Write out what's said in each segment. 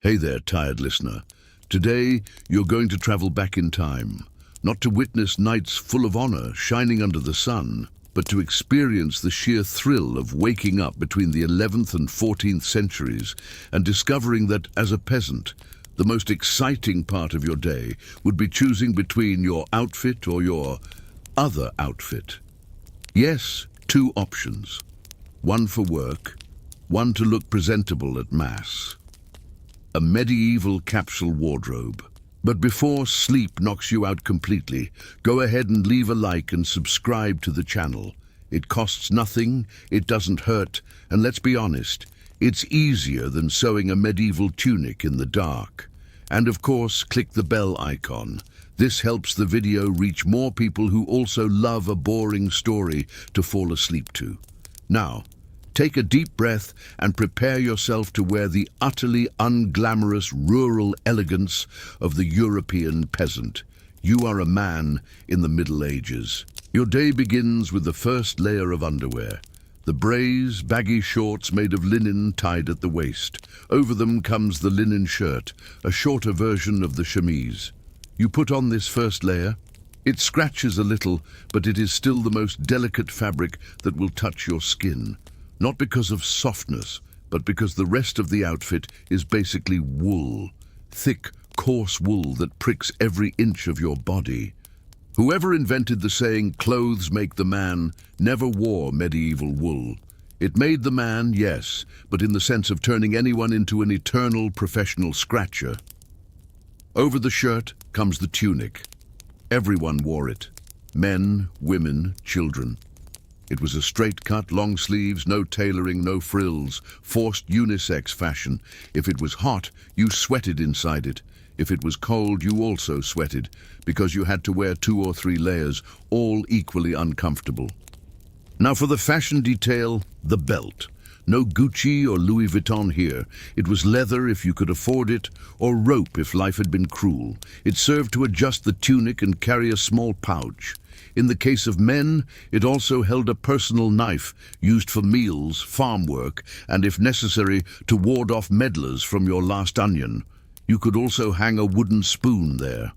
Hey there, tired listener. Today, you're going to travel back in time, not to witness knights full of honor shining under the sun, but to experience the sheer thrill of waking up between the 11th and 14th centuries and discovering that, as a peasant, the most exciting part of your day would be choosing between your outfit or your other outfit. Yes, two options. One for work, one to look presentable at mass. A medieval capsule wardrobe. But before sleep knocks you out completely, go ahead and leave a like and subscribe to the channel. It costs nothing, it doesn't hurt, and let's be honest, it's easier than sewing a medieval tunic in the dark. And of course, click the bell icon. This helps the video reach more people who also love a boring story to fall asleep to. Now, take a deep breath and prepare yourself to wear the utterly unglamorous rural elegance of the European peasant. You are a man in the Middle Ages. Your day begins with the first layer of underwear. The braise, baggy shorts made of linen tied at the waist. Over them comes the linen shirt, a shorter version of the chemise. You put on this first layer. It scratches a little, but it is still the most delicate fabric that will touch your skin. Not because of softness, but because the rest of the outfit is basically wool. Thick, coarse wool that pricks every inch of your body. Whoever invented the saying, "clothes make the man," never wore medieval wool. It made the man, yes, but in the sense of turning anyone into an eternal professional scratcher. Over the shirt comes the tunic. Everyone wore it. Men, women, children. It was a straight-cut, long sleeves, no tailoring, no frills, forced unisex fashion. If it was hot, you sweated inside it. If it was cold, you also sweated, because you had to wear 2 or 3 layers, all equally uncomfortable. Now for the fashion detail, the belt. No Gucci or Louis Vuitton here. It was leather if you could afford it, or rope if life had been cruel. It served to adjust the tunic and carry a small pouch. In the case of men, it also held a personal knife used for meals, farm work, and if necessary, to ward off meddlers from your last onion. You could also hang a wooden spoon there.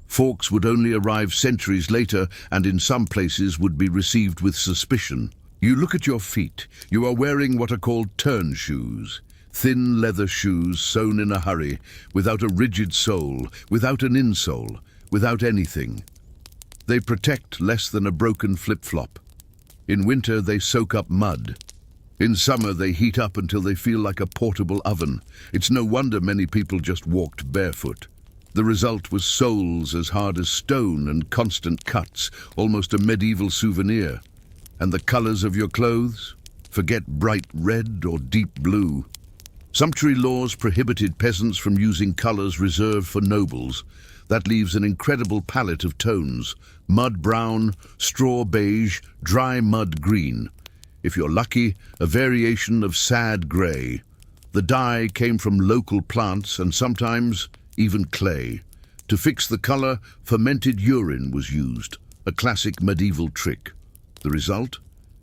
Forks would only arrive centuries later and in some places would be received with suspicion. You look at your feet. You are wearing what are called turn shoes. Thin leather shoes sewn in a hurry, without a rigid sole, without an insole, without anything. They protect less than a broken flip-flop. In winter, they soak up mud. In summer, they heat up until they feel like a portable oven. It's no wonder many people just walked barefoot. The result was soles as hard as stone and constant cuts, almost a medieval souvenir. And the colors of your clothes? Forget bright red or deep blue. Sumptuary laws prohibited peasants from using colors reserved for nobles. That leaves an incredible palette of tones: mud brown, straw beige, dry mud green. If you're lucky, a variation of sad grey. The dye came from local plants and sometimes even clay. To fix the color, fermented urine was used, a classic medieval trick. The result?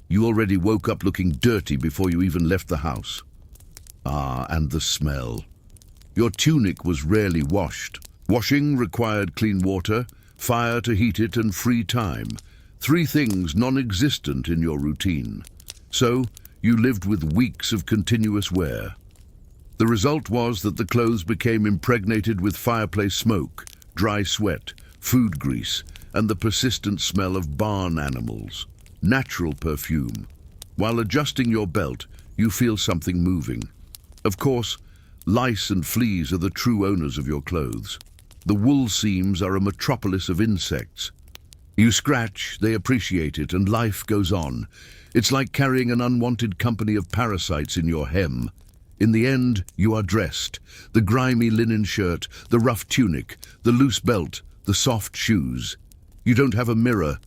You already woke up looking dirty before you even left the house. Ah, and the smell. Your tunic was rarely washed. Washing required clean water, fire to heat it, and free time. 3 things non-existent in your routine. So, you lived with weeks of continuous wear. The result was that the clothes became impregnated with fireplace smoke, dry sweat, food grease, and the persistent smell of barn animals. Natural perfume. While adjusting your belt, you feel something moving. Of course, lice and fleas are the true owners of your clothes. The wool seams are a metropolis of insects. You scratch, they appreciate it, and life goes on. It's like carrying an unwanted company of parasites in your hem. In the end, you are dressed. The grimy linen shirt, the rough tunic, the loose belt, the soft shoes. You don't have a mirror,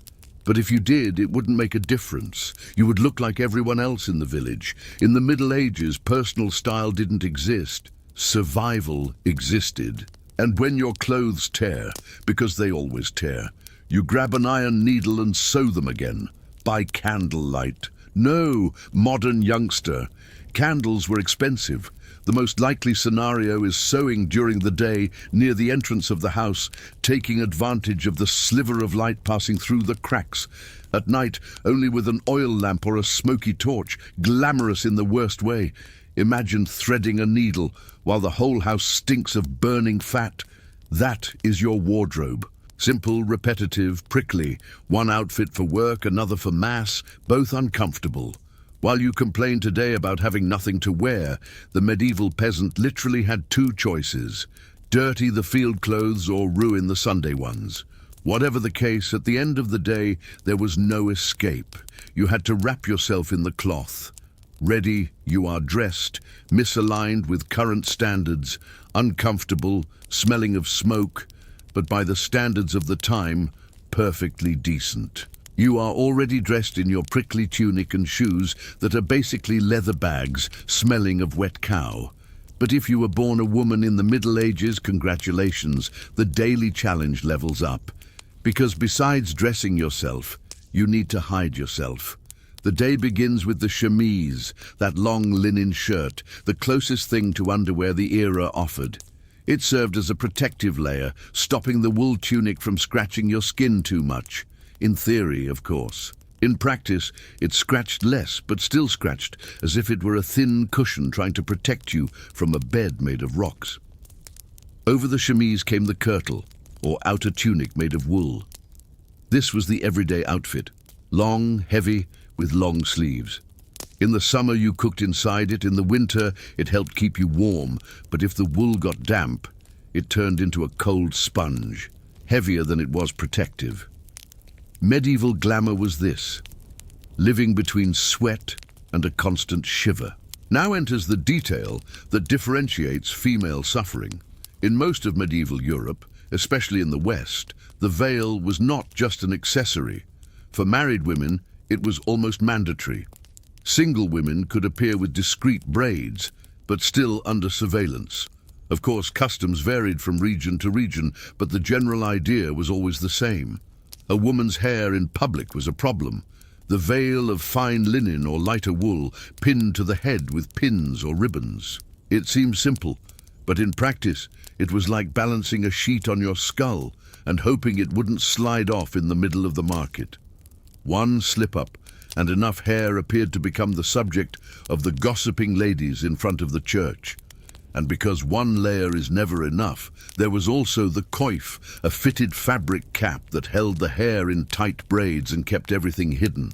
but if you did, it wouldn't make a difference. You would look like everyone else in the village. In the Middle Ages, personal style didn't exist. Survival existed. And when your clothes tear, because they always tear, you grab an iron needle and sew them again, by candlelight. No, modern youngster. Candles were expensive. The most likely scenario is sewing during the day near the entrance of the house, taking advantage of the sliver of light passing through the cracks. At night, only with an oil lamp or a smoky torch, glamorous in the worst way. Imagine threading a needle while the whole house stinks of burning fat. That is your wardrobe. Simple, repetitive, prickly. One outfit for work, another for mass, both uncomfortable. While you complain today about having nothing to wear, the medieval peasant literally had two choices: dirty the field clothes or ruin the Sunday ones. Whatever the case, at the end of the day, there was no escape. You had to wrap yourself in the cloth. Ready, you are dressed, misaligned with current standards, uncomfortable, smelling of smoke, but by the standards of the time, perfectly decent. You are already dressed in your prickly tunic and shoes that are basically leather bags, smelling of wet cow. But if you were born a woman in the Middle Ages, congratulations, the daily challenge levels up. Because besides dressing yourself, you need to hide yourself. The day begins with the chemise, that long linen shirt, the closest thing to underwear the era offered. It served as a protective layer, stopping the wool tunic from scratching your skin too much. In theory, of course. In practice, it scratched less, but still scratched, as if it were a thin cushion trying to protect you from a bed made of rocks. Over the chemise came the kirtle, or outer tunic made of wool. This was the everyday outfit, long, heavy, with long sleeves. In the summer you cooked inside it, in the winter it helped keep you warm, but if the wool got damp, it turned into a cold sponge, heavier than it was protective. Medieval glamour was this: living between sweat and a constant shiver. Now enters the detail that differentiates female suffering. In most of medieval Europe, especially in the West, the veil was not just an accessory. For married women, it was almost mandatory. Single women could appear with discreet braids, but still under surveillance. Of course, customs varied from region to region, but the general idea was always the same. A woman's hair in public was a problem. The veil of fine linen or lighter wool pinned to the head with pins or ribbons. It seems simple, but in practice it was like balancing a sheet on your skull and hoping it wouldn't slide off in the middle of the market. One slip-up, and enough hair appeared to become the subject of the gossiping ladies in front of the church. And because one layer is never enough, there was also the coif, a fitted fabric cap that held the hair in tight braids and kept everything hidden.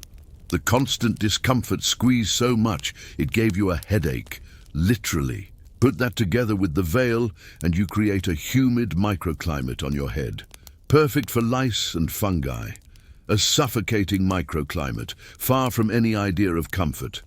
The constant discomfort squeezed so much it gave you a headache, literally. Put that together with the veil and you create a humid microclimate on your head, perfect for lice and fungi. A suffocating microclimate, far from any idea of comfort.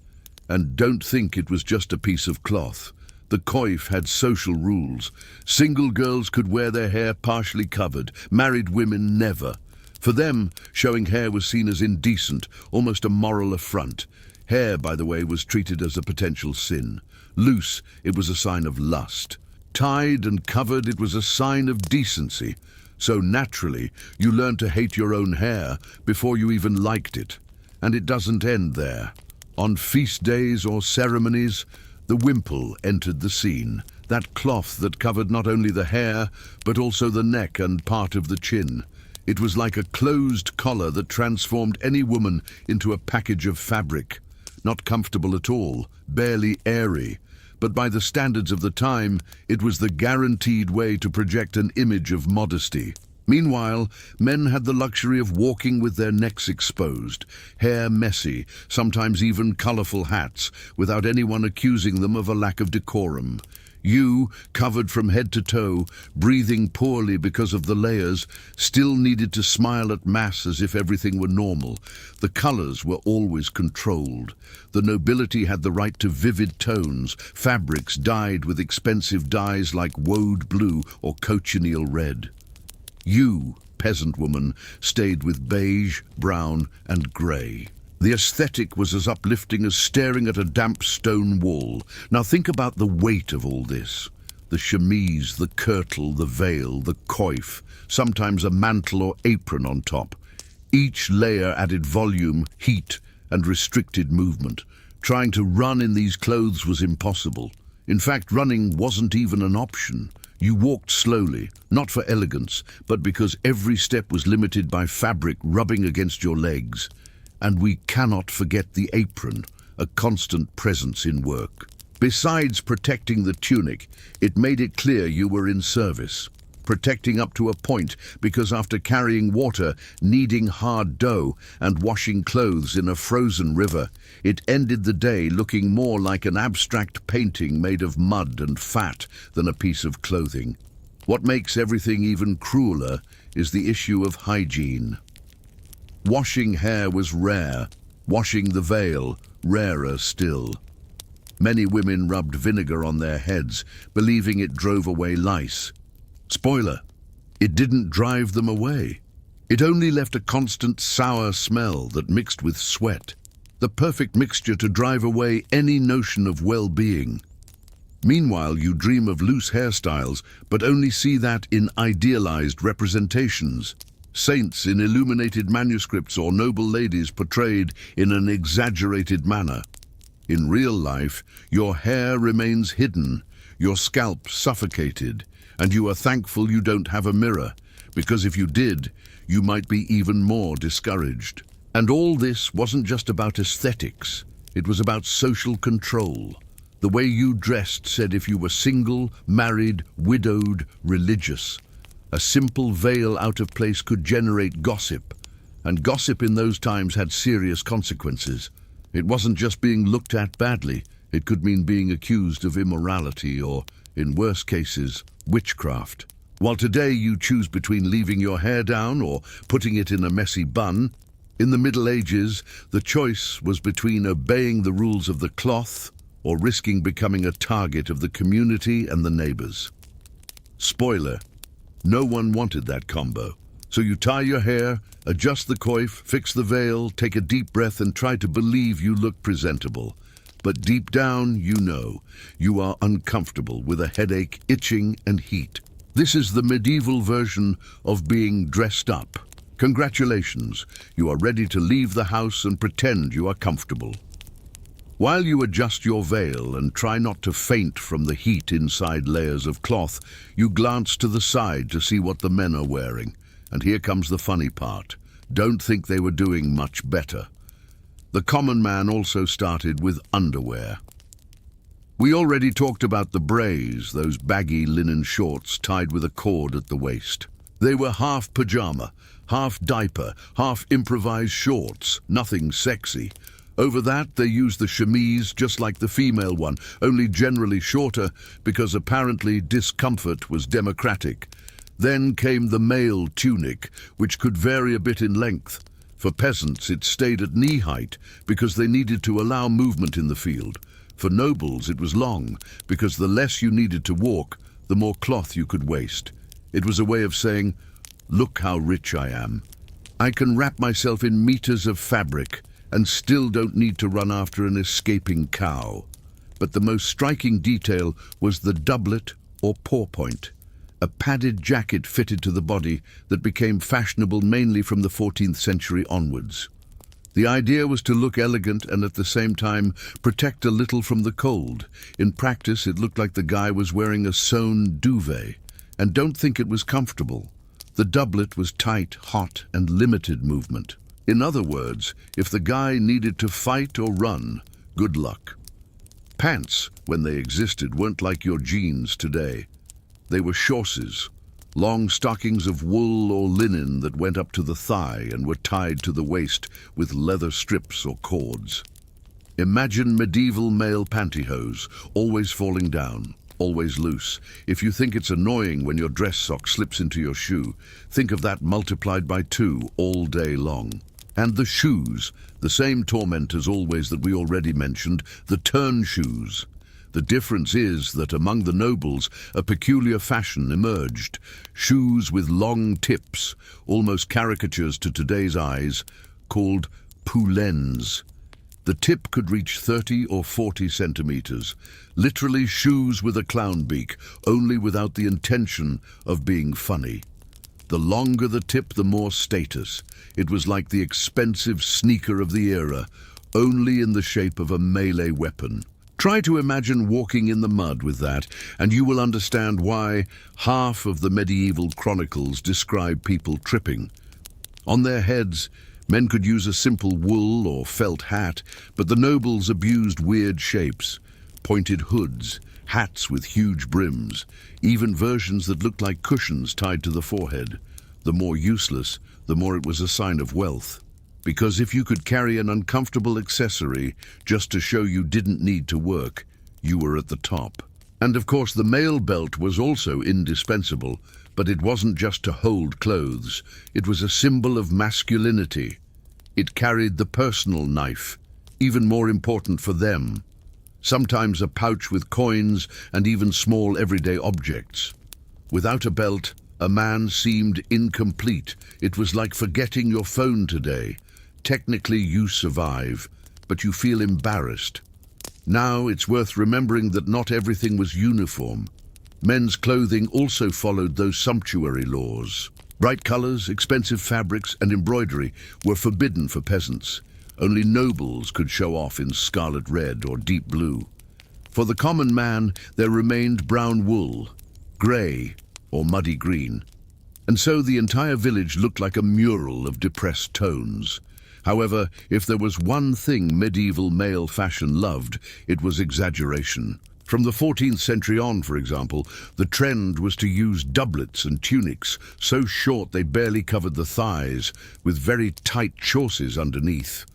And don't think it was just a piece of cloth. The coif had social rules. Single girls could wear their hair partially covered, married women never. For them, showing hair was seen as indecent, almost a moral affront. Hair, by the way, was treated as a potential sin. Loose, it was a sign of lust. Tied and covered, it was a sign of decency. So naturally, you learned to hate your own hair before you even liked it. And it doesn't end there. On feast days or ceremonies, the wimple entered the scene, that cloth that covered not only the hair, but also the neck and part of the chin. It was like a closed collar that transformed any woman into a package of fabric. Not comfortable at all, barely airy. But by the standards of the time, it was the guaranteed way to project an image of modesty. Meanwhile, men had the luxury of walking with their necks exposed, hair messy, sometimes even colorful hats, without anyone accusing them of a lack of decorum. You, covered from head to toe, breathing poorly because of the layers, still needed to smile at mass as if everything were normal. The colors were always controlled. The nobility had the right to vivid tones, fabrics dyed with expensive dyes like woad blue or cochineal red. You, peasant woman, stayed with beige, brown, and grey. The aesthetic was as uplifting as staring at a damp stone wall. Now think about the weight of all this. The chemise, the kirtle, the veil, the coif, sometimes a mantle or apron on top. Each layer added volume, heat, and restricted movement. Trying to run in these clothes was impossible. In fact, running wasn't even an option. You walked slowly, not for elegance, but because every step was limited by fabric rubbing against your legs. And we cannot forget the apron, a constant presence in work. Besides protecting the tunic, it made it clear you were in service. Protecting up to a point, because after carrying water, kneading hard dough, and washing clothes in a frozen river, it ended the day looking more like an abstract painting made of mud and fat than a piece of clothing. What makes everything even crueler is the issue of hygiene. Washing hair was rare, washing the veil rarer still. Many women rubbed vinegar on their heads, believing it drove away lice. Spoiler, it didn't drive them away. It only left a constant sour smell that mixed with sweat, the perfect mixture to drive away any notion of well-being. Meanwhile, you dream of loose hairstyles, but only see that in idealized representations. Saints in illuminated manuscripts or noble ladies portrayed in an exaggerated manner. In real life, your hair remains hidden, your scalp suffocated, and you are thankful you don't have a mirror, because if you did, you might be even more discouraged. And all this wasn't just about aesthetics, it was about social control. The way you dressed said if you were single, married, widowed, religious. A simple veil out of place could generate gossip, and gossip in those times had serious consequences. It wasn't just being looked at badly, it could mean being accused of immorality or, in worse cases, witchcraft. While today you choose between leaving your hair down or putting it in a messy bun, in the Middle Ages, the choice was between obeying the rules of the cloth or risking becoming a target of the community and the neighbors. Spoiler, no one wanted that combo. So you tie your hair, adjust the coif, fix the veil, take a deep breath and try to believe you look presentable. But deep down, you know, you are uncomfortable with a headache, itching and heat. This is the medieval version of being dressed up. Congratulations, you are ready to leave the house and pretend you are comfortable. While you adjust your veil and try not to faint from the heat inside layers of cloth, you glance to the side to see what the men are wearing. And here comes the funny part. Don't think they were doing much better. The common man also started with underwear. We already talked about the brays, those baggy linen shorts tied with a cord at the waist. They were half pajama, half diaper, half improvised shorts, nothing sexy. Over that, they used the chemise just like the female one, only generally shorter because apparently discomfort was democratic. Then came the male tunic, which could vary a bit in length. For peasants, it stayed at knee height because they needed to allow movement in the field. For nobles, it was long because the less you needed to walk, the more cloth you could waste. It was a way of saying, look how rich I am. I can wrap myself in meters of fabric and still don't need to run after an escaping cow. But the most striking detail was the doublet or pourpoint, a padded jacket fitted to the body that became fashionable mainly from the 14th century onwards. The idea was to look elegant and at the same time protect a little from the cold. In practice, it looked like the guy was wearing a sewn duvet. And don't think it was comfortable. The doublet was tight, hot, and limited movement. In other words, if the guy needed to fight or run, good luck. Pants, when they existed, weren't like your jeans today. They were chausses, long stockings of wool or linen that went up to the thigh and were tied to the waist with leather strips or cords. Imagine medieval male pantyhose, always falling down, always loose. If you think it's annoying when your dress sock slips into your shoe, think of that multiplied by 2 all day long. And the shoes, the same torment as always that we already mentioned, the turn shoes. The difference is that among the nobles, a peculiar fashion emerged. Shoes with long tips, almost caricatures to today's eyes, called poulaines. The tip could reach 30 or 40 centimeters. Literally shoes with a clown beak, only without the intention of being funny. The longer the tip, the more status. It was like the expensive sneaker of the era, only in the shape of a melee weapon. Try to imagine walking in the mud with that, and you will understand why half of the medieval chronicles describe people tripping. On their heads, men could use a simple wool or felt hat, but the nobles abused weird shapes, pointed hoods, hats with huge brims, even versions that looked like cushions tied to the forehead. The more useless, the more it was a sign of wealth. Because if you could carry an uncomfortable accessory just to show you didn't need to work, you were at the top. And of course the mail belt was also indispensable, but it wasn't just to hold clothes. It was a symbol of masculinity. It carried the personal knife, even more important for them. Sometimes a pouch with coins and even small everyday objects. Without a belt, a man seemed incomplete. It was like forgetting your phone today. Technically you survive, but you feel embarrassed. Now it's worth remembering that not everything was uniform. Men's clothing also followed those sumptuary laws. Bright colors, expensive fabrics, and embroidery were forbidden for peasants. Only nobles could show off in scarlet red or deep blue. For the common man, there remained brown wool, grey, or muddy green. And so the entire village looked like a mural of depressed tones. However, if there was one thing medieval male fashion loved, it was exaggeration. From the 14th century on, for example, the trend was to use doublets and tunics, so short they barely covered the thighs, with very tight chausses underneath.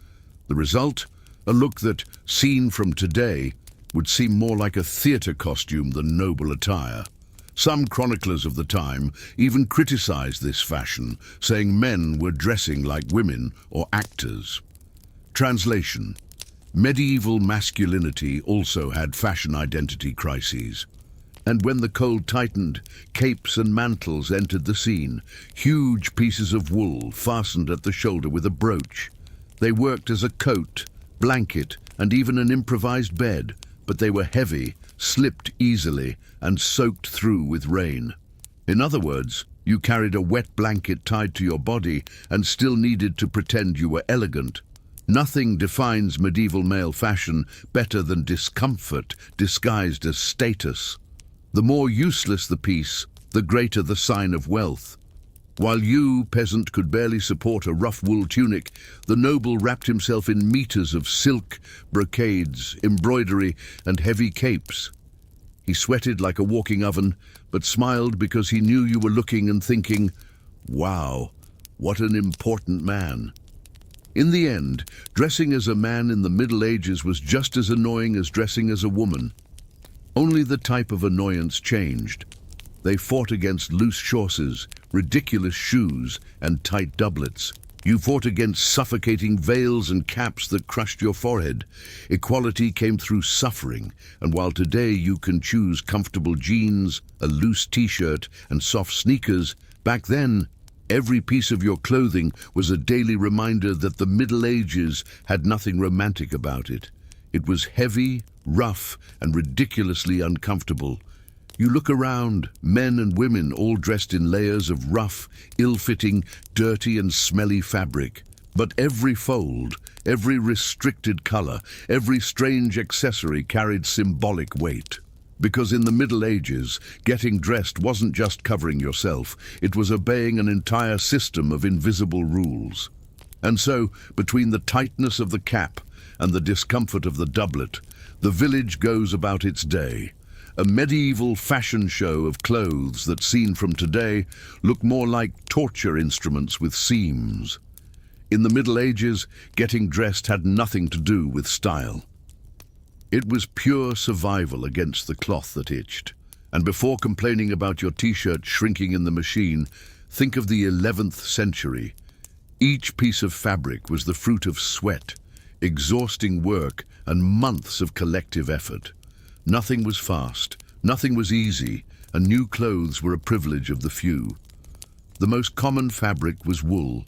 The result? A look that, seen from today, would seem more like a theatre costume than noble attire. Some chroniclers of the time even criticized this fashion, saying men were dressing like women or actors. Translation: medieval masculinity also had fashion identity crises. And when the cold tightened, capes and mantles entered the scene, huge pieces of wool fastened at the shoulder with a brooch. They worked as a coat, blanket, and even an improvised bed, but they were heavy, slipped easily, and soaked through with rain. In other words, you carried a wet blanket tied to your body and still needed to pretend you were elegant. Nothing defines medieval male fashion better than discomfort disguised as status. The more useless the piece, the greater the sign of wealth. While you, peasant, could barely support a rough wool tunic, the noble wrapped himself in meters of silk, brocades, embroidery, and heavy capes. He sweated like a walking oven, but smiled because he knew you were looking and thinking, "Wow, what an important man." In the end, dressing as a man in the Middle Ages was just as annoying as dressing as a woman. Only the type of annoyance changed. They fought against loose chausses, ridiculous shoes, and tight doublets. You fought against suffocating veils and caps that crushed your forehead. Equality came through suffering, and while today you can choose comfortable jeans, a loose t-shirt, and soft sneakers, back then, every piece of your clothing was a daily reminder that the Middle Ages had nothing romantic about it. It was heavy, rough, and ridiculously uncomfortable. You look around, men and women all dressed in layers of rough, ill-fitting, dirty and smelly fabric. But every fold, every restricted color, every strange accessory carried symbolic weight. Because in the Middle Ages, getting dressed wasn't just covering yourself, it was obeying an entire system of invisible rules. And so, between the tightness of the cap and the discomfort of the doublet, the village goes about its day. A medieval fashion show of clothes that, seen from today, look more like torture instruments with seams. In the Middle Ages, getting dressed had nothing to do with style. It was pure survival against the cloth that itched. And before complaining about your t-shirt shrinking in the machine, think of the 11th century. Each piece of fabric was the fruit of sweat, exhausting work, and months of collective effort. Nothing was fast, nothing was easy, and new clothes were a privilege of the few. The most common fabric was wool.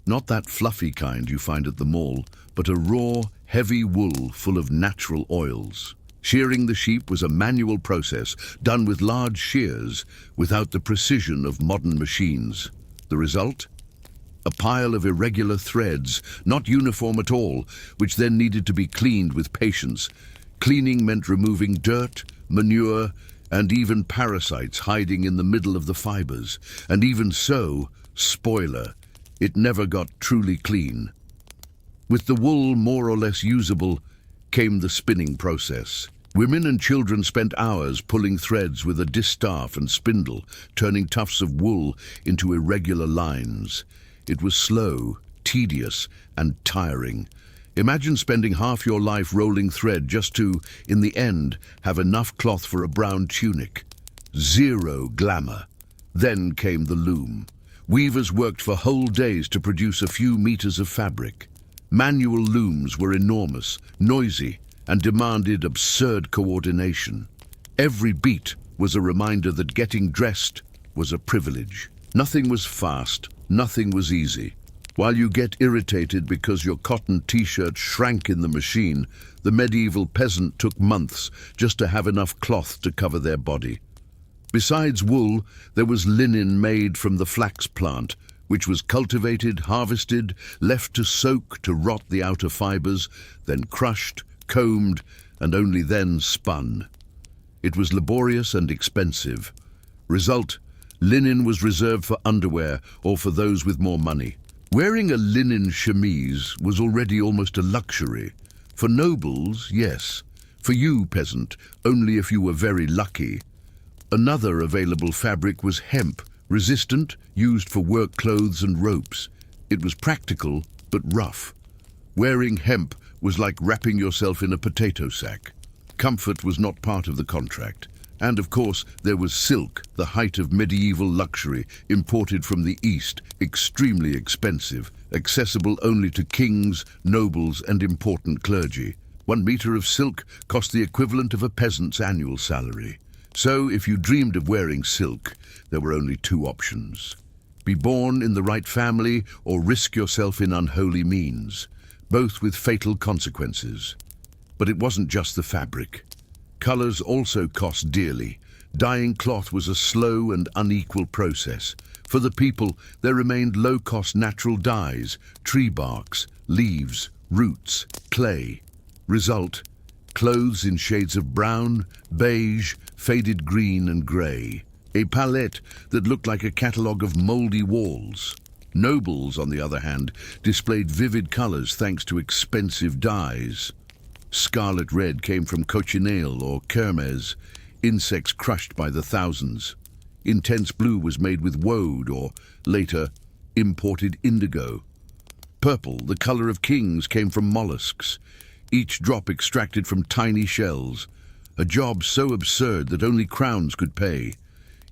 Not that fluffy kind you find at the mall, but a raw, heavy wool full of natural oils. Shearing the sheep was a manual process, done with large shears, without the precision of modern machines. The result? a pile of irregular threads, not uniform at all, which then needed to be cleaned with patience. Cleaning meant removing dirt, manure, and even parasites hiding in the middle of the fibers. And even so, spoiler, it never got truly clean. With the wool more or less usable came the spinning process. Women and children spent hours pulling threads with a distaff and spindle, turning tufts of wool into irregular lines. It was slow, tedious, and tiring. Imagine spending half your life rolling thread just to, in the end, have enough cloth for a brown tunic. Zero glamour. Then came the loom. Weavers worked for whole days to produce a few meters of fabric. Manual looms were enormous, noisy, and demanded absurd coordination. Every beat was a reminder that getting dressed was a privilege. Nothing was fast, nothing was easy. While you get irritated because your cotton t-shirt shrank in the machine, the medieval peasant took months just to have enough cloth to cover their body. Besides wool, there was linen made from the flax plant, which was cultivated, harvested, left to soak to rot the outer fibers, then crushed, combed, and only then spun. It was laborious and expensive. Result, linen was reserved for underwear or for those with more money. Wearing a linen chemise was already almost a luxury. For nobles, yes. For you, peasant, only if you were very lucky. Another available fabric was hemp, resistant, used for work clothes and ropes. It was practical, but rough. Wearing hemp was like wrapping yourself in a potato sack. Comfort was not part of the contract. And of course, there was silk, the height of medieval luxury, imported from the East, extremely expensive, accessible only to kings, nobles, and important clergy. 1 meter of silk cost the equivalent of a peasant's annual salary. So, if you dreamed of wearing silk, there were only 2 options. Be born in the right family or risk yourself in unholy means, both with fatal consequences. But it wasn't just the fabric. Colors also cost dearly. Dyeing cloth was a slow and unequal process. For the people, there remained low-cost natural dyes, tree barks, leaves, roots, clay. Result, clothes in shades of brown, beige, faded green and grey. A palette that looked like a catalogue of mouldy walls. Nobles, on the other hand, displayed vivid colors thanks to expensive dyes. Scarlet red came from cochineal or kermes, insects crushed by the thousands. Intense blue was made with woad or, later, imported indigo. Purple, the color of kings, came from mollusks, each drop extracted from tiny shells, a job so absurd that only crowns could pay.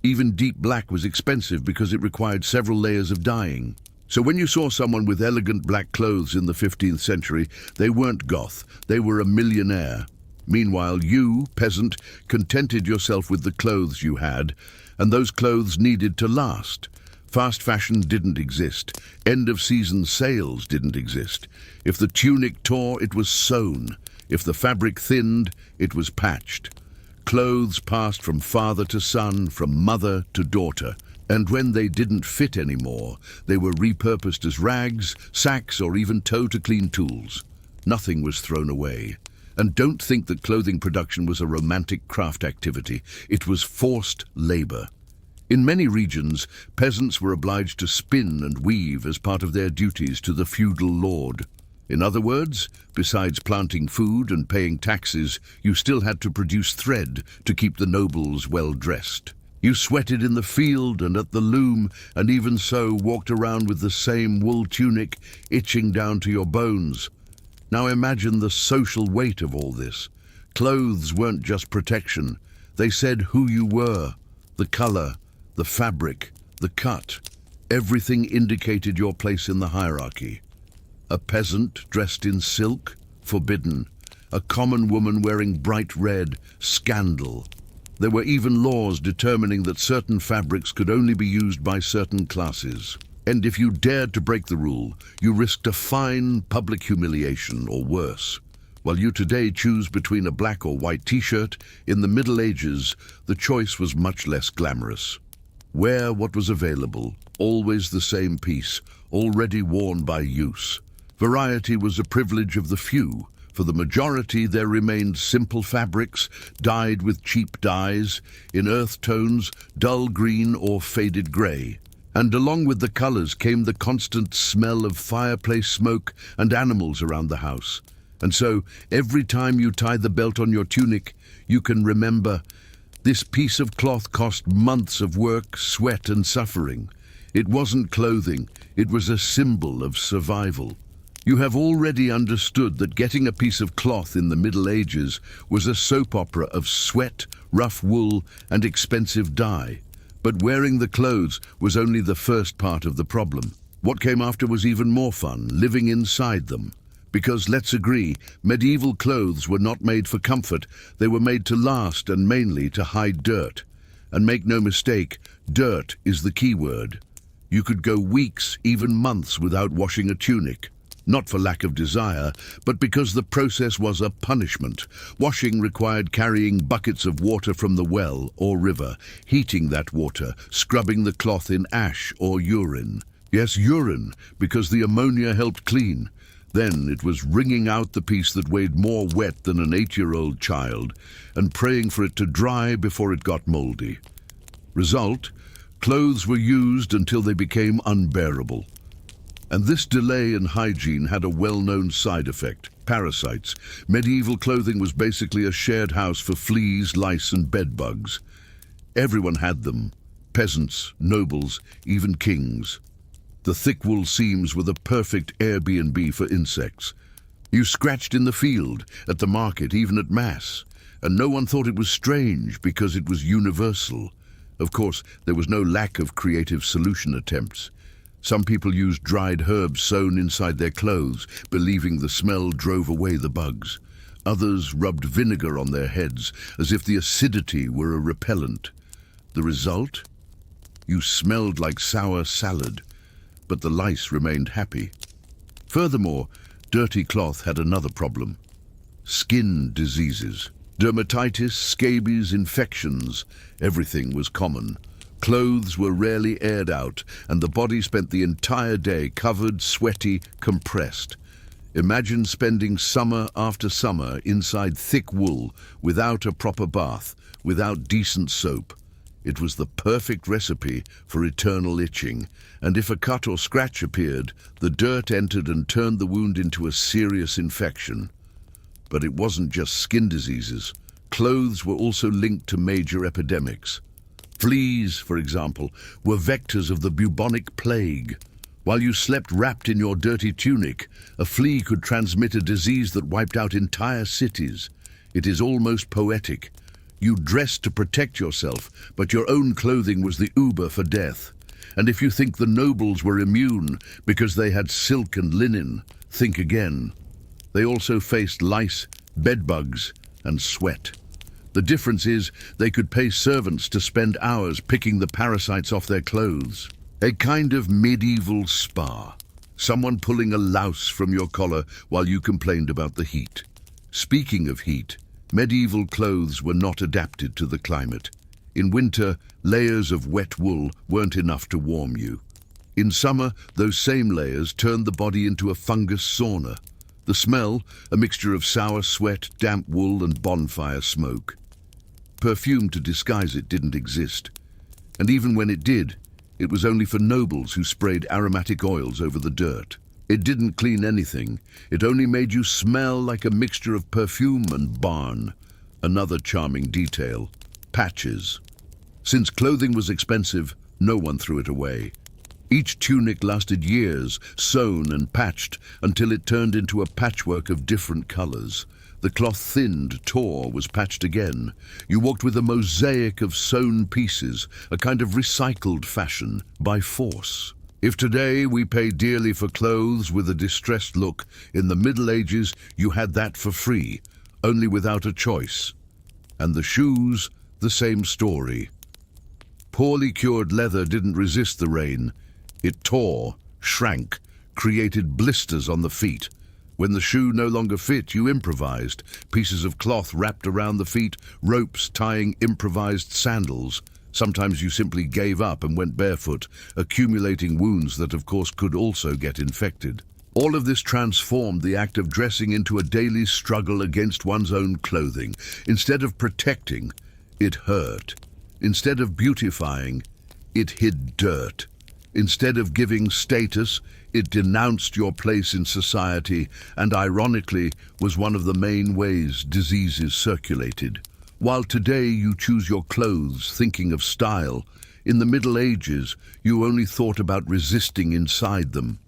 Even deep black was expensive because it required several layers of dyeing. So when you saw someone with elegant black clothes in the 15th century, they weren't goth, they were a millionaire. Meanwhile, you, peasant, contented yourself with the clothes you had, and those clothes needed to last. Fast fashion didn't exist. End-of-season sales didn't exist. If the tunic tore, it was sewn. If the fabric thinned, it was patched. Clothes passed from father to son, from mother to daughter. And when they didn't fit anymore, they were repurposed as rags, sacks, or even tow-to-clean tools. Nothing was thrown away. And don't think that clothing production was a romantic craft activity. It was forced labor. In many regions, peasants were obliged to spin and weave as part of their duties to the feudal lord. In other words, besides planting food and paying taxes, you still had to produce thread to keep the nobles well dressed. You sweated in the field and at the loom, and even so walked around with the same wool tunic itching down to your bones. Now imagine the social weight of all this. Clothes weren't just protection. They said who you were, the color, the fabric, the cut. Everything indicated your place in the hierarchy. A peasant dressed in silk, forbidden. A common woman wearing bright red, scandal. There were even laws determining that certain fabrics could only be used by certain classes. And if you dared to break the rule, you risked a fine, public humiliation, or worse. While you today choose between a black or white t-shirt, in the Middle Ages, the choice was much less glamorous. Wear what was available, always the same piece, already worn by use. Variety was a privilege of the few. For the majority, there remained simple fabrics, dyed with cheap dyes, in earth tones, dull green or faded grey. And along with the colours came the constant smell of fireplace smoke and animals around the house. And so, every time you tie the belt on your tunic, you can remember, this piece of cloth cost months of work, sweat and suffering. It wasn't clothing, it was a symbol of survival. You have already understood that getting a piece of cloth in the Middle Ages was a soap opera of sweat, rough wool and expensive dye. But wearing the clothes was only the first part of the problem. What came after was even more fun, living inside them. Because, let's agree, medieval clothes were not made for comfort, they were made to last and mainly to hide dirt. And make no mistake, dirt is the key word. You could go weeks, even months, without washing a tunic. Not for lack of desire, but because the process was a punishment. Washing required carrying buckets of water from the well or river, heating that water, scrubbing the cloth in ash or urine. Yes, urine, because the ammonia helped clean. Then it was wringing out the piece that weighed more wet than an 8-year-old child and praying for it to dry before it got moldy. Result, clothes were used until they became unbearable. And this delay in hygiene had a well-known side effect: parasites. Medieval clothing was basically a shared house for fleas, lice and bedbugs. Everyone had them: peasants, nobles, even kings. The thick wool seams were the perfect Airbnb for insects. You scratched in the field, at the market, even at mass, and no one thought it was strange because it was universal. Of course, there was no lack of creative solution attempts. Some people used dried herbs sewn inside their clothes, believing the smell drove away the bugs. Others rubbed vinegar on their heads, as if the acidity were a repellent. The result? You smelled like sour salad, but the lice remained happy. Furthermore, dirty cloth had another problem: skin diseases. Dermatitis, scabies, infections, everything was common. Clothes were rarely aired out, and the body spent the entire day covered, sweaty, compressed. Imagine spending summer after summer inside thick wool, without a proper bath, without decent soap. It was the perfect recipe for eternal itching, and if a cut or scratch appeared, the dirt entered and turned the wound into a serious infection. But it wasn't just skin diseases. Clothes were also linked to major epidemics. Fleas, for example, were vectors of the bubonic plague. While you slept wrapped in your dirty tunic, a flea could transmit a disease that wiped out entire cities. It is almost poetic. You dressed to protect yourself, but your own clothing was the Uber for death. And if you think the nobles were immune because they had silk and linen, think again. They also faced lice, bedbugs, and sweat. The difference is they could pay servants to spend hours picking the parasites off their clothes. A kind of medieval spa. Someone pulling a louse from your collar while you complained about the heat. Speaking of heat, medieval clothes were not adapted to the climate. In winter, layers of wet wool weren't enough to warm you. In summer, those same layers turned the body into a fungus sauna. The smell, a mixture of sour sweat, damp wool and bonfire smoke. Perfume to disguise it didn't exist. And even when it did, it was only for nobles who sprayed aromatic oils over the dirt. It didn't clean anything. It only made you smell like a mixture of perfume and barn. Another charming detail: patches. Since clothing was expensive, no one threw it away. Each tunic lasted years, sewn and patched, until it turned into a patchwork of different colors. The cloth thinned, tore, was patched again. You walked with a mosaic of sewn pieces, a kind of recycled fashion, by force. If today we pay dearly for clothes with a distressed look, in the Middle Ages you had that for free, only without a choice. And the shoes, the same story. Poorly cured leather didn't resist the rain. It tore, shrank, created blisters on the feet. When the shoe no longer fit, you improvised. Pieces of cloth wrapped around the feet, ropes tying improvised sandals. Sometimes you simply gave up and went barefoot, accumulating wounds that of course could also get infected. All of this transformed the act of dressing into a daily struggle against one's own clothing. Instead of protecting, it hurt. Instead of beautifying, it hid dirt. Instead of giving status, it denounced your place in society and, ironically, was one of the main ways diseases circulated. While today you choose your clothes thinking of style, in the Middle Ages you only thought about resisting inside them.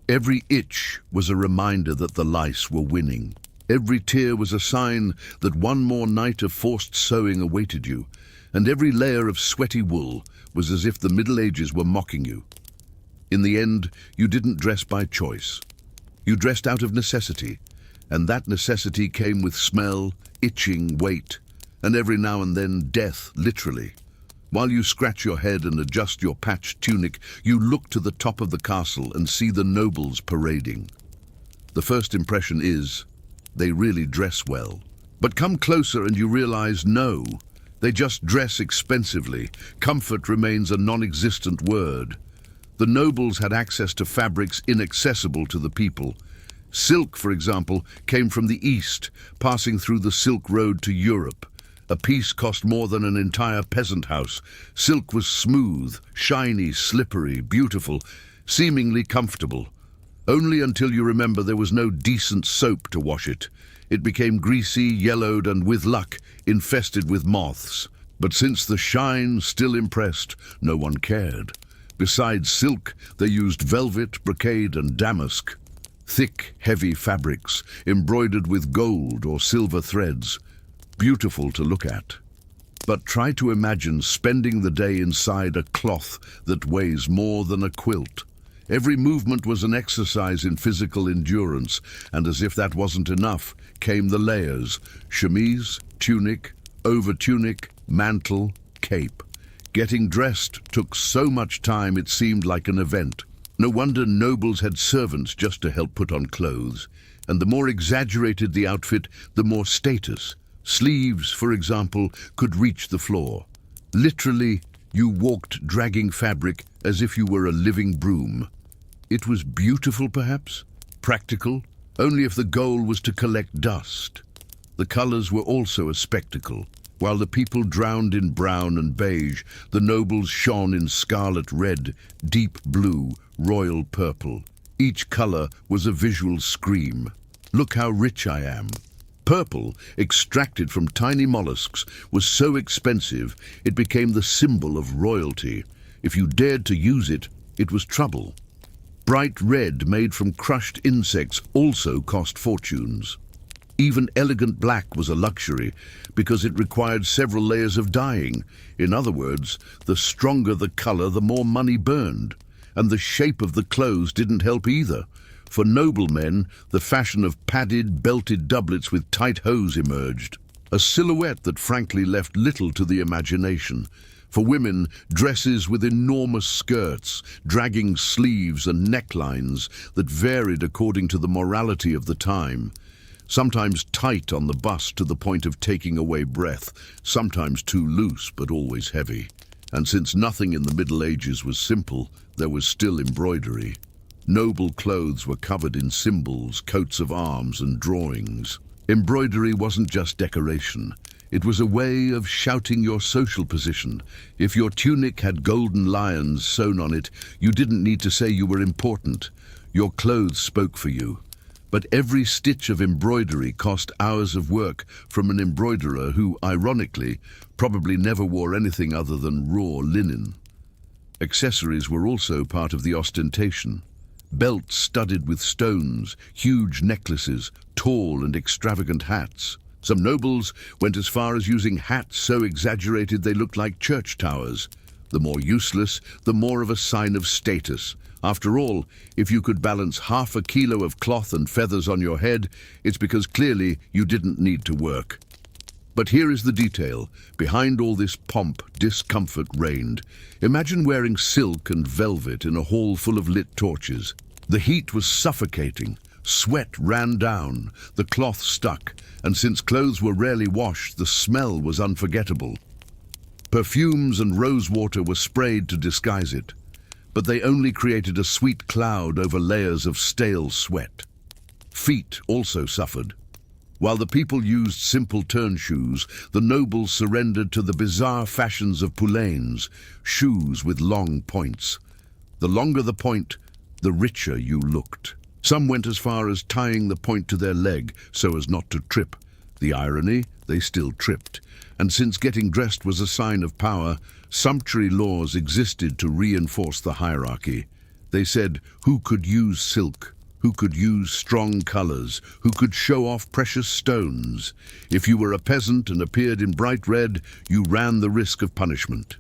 Every itch was a reminder that the lice were winning. Every tear was a sign that one more night of forced sewing awaited you, and every layer of sweaty wool was as if the Middle Ages were mocking you. In the end, you didn't dress by choice. You dressed out of necessity, and that necessity came with smell, itching, weight, and every now and then death, literally. While you scratch your head and adjust your patched tunic, you look to the top of the castle and see the nobles parading. The first impression is, they really dress well. But come closer and you realize, no, they just dress expensively. Comfort remains a non-existent word. The nobles had access to fabrics inaccessible to the people. Silk, for example, came from the East, passing through the Silk Road to Europe. A piece cost more than an entire peasant house. Silk was smooth, shiny, slippery, beautiful, seemingly comfortable. Only until you remember there was no decent soap to wash it. It became greasy, yellowed, and with luck, infested with moths. But since the shine still impressed, no one cared. Besides silk, they used velvet, brocade, and damask. Thick, heavy fabrics, embroidered with gold or silver threads. Beautiful to look at. But try to imagine spending the day inside a cloth that weighs more than a quilt. Every movement was an exercise in physical endurance, and as if that wasn't enough, came the layers: chemise, tunic, over-tunic, mantle, cape. Getting dressed took so much time it seemed like an event. No wonder nobles had servants just to help put on clothes, and the more exaggerated the outfit, the more status. Sleeves, for example, could reach the floor. Literally, you walked dragging fabric as if you were a living broom. It was beautiful, perhaps? Practical? Only if the goal was to collect dust. The colors were also a spectacle. While the people drowned in brown and beige, the nobles shone in scarlet red, deep blue, royal purple. Each color was a visual scream. Look how rich I am. Purple, extracted from tiny mollusks, was so expensive it became the symbol of royalty. If you dared to use it, it was trouble. Bright red, made from crushed insects, also cost fortunes. Even elegant black was a luxury because it required several layers of dyeing. In other words, the stronger the color, the more money burned. And the shape of the clothes didn't help either. For noblemen, the fashion of padded, belted doublets with tight hose emerged. A silhouette that frankly left little to the imagination. For women, dresses with enormous skirts, dragging sleeves and necklines that varied according to the morality of the time. Sometimes tight on the bust to the point of taking away breath, sometimes too loose but always heavy. And since nothing in the Middle Ages was simple, there was still embroidery. Noble clothes were covered in symbols, coats of arms, and drawings. Embroidery wasn't just decoration. It was a way of shouting your social position. If your tunic had golden lions sewn on it, you didn't need to say you were important. Your clothes spoke for you. But every stitch of embroidery cost hours of work from an embroiderer who, ironically, probably never wore anything other than raw linen. Accessories were also part of the ostentation. Belts studded with stones, huge necklaces, tall and extravagant hats. Some nobles went as far as using hats so exaggerated they looked like church towers. The more useless, the more of a sign of status. After all, if you could balance half a kilo of cloth and feathers on your head, it's because clearly you didn't need to work. But here is the detail. Behind all this pomp, discomfort reigned. Imagine wearing silk and velvet in a hall full of lit torches. The heat was suffocating. Sweat ran down, the cloth stuck, and since clothes were rarely washed, the smell was unforgettable. Perfumes and rosewater were sprayed to disguise it, but they only created a sweet cloud over layers of stale sweat. Feet also suffered. While the people used simple turn shoes, the nobles surrendered to the bizarre fashions of poulaines, shoes with long points. The longer the point, the richer you looked. Some went as far as tying the point to their leg so as not to trip. The irony, they still tripped. And since getting dressed was a sign of power, sumptuary laws existed to reinforce the hierarchy. They said who could use silk, who could use strong colors, who could show off precious stones. If you were a peasant and appeared in bright red, you ran the risk of punishment.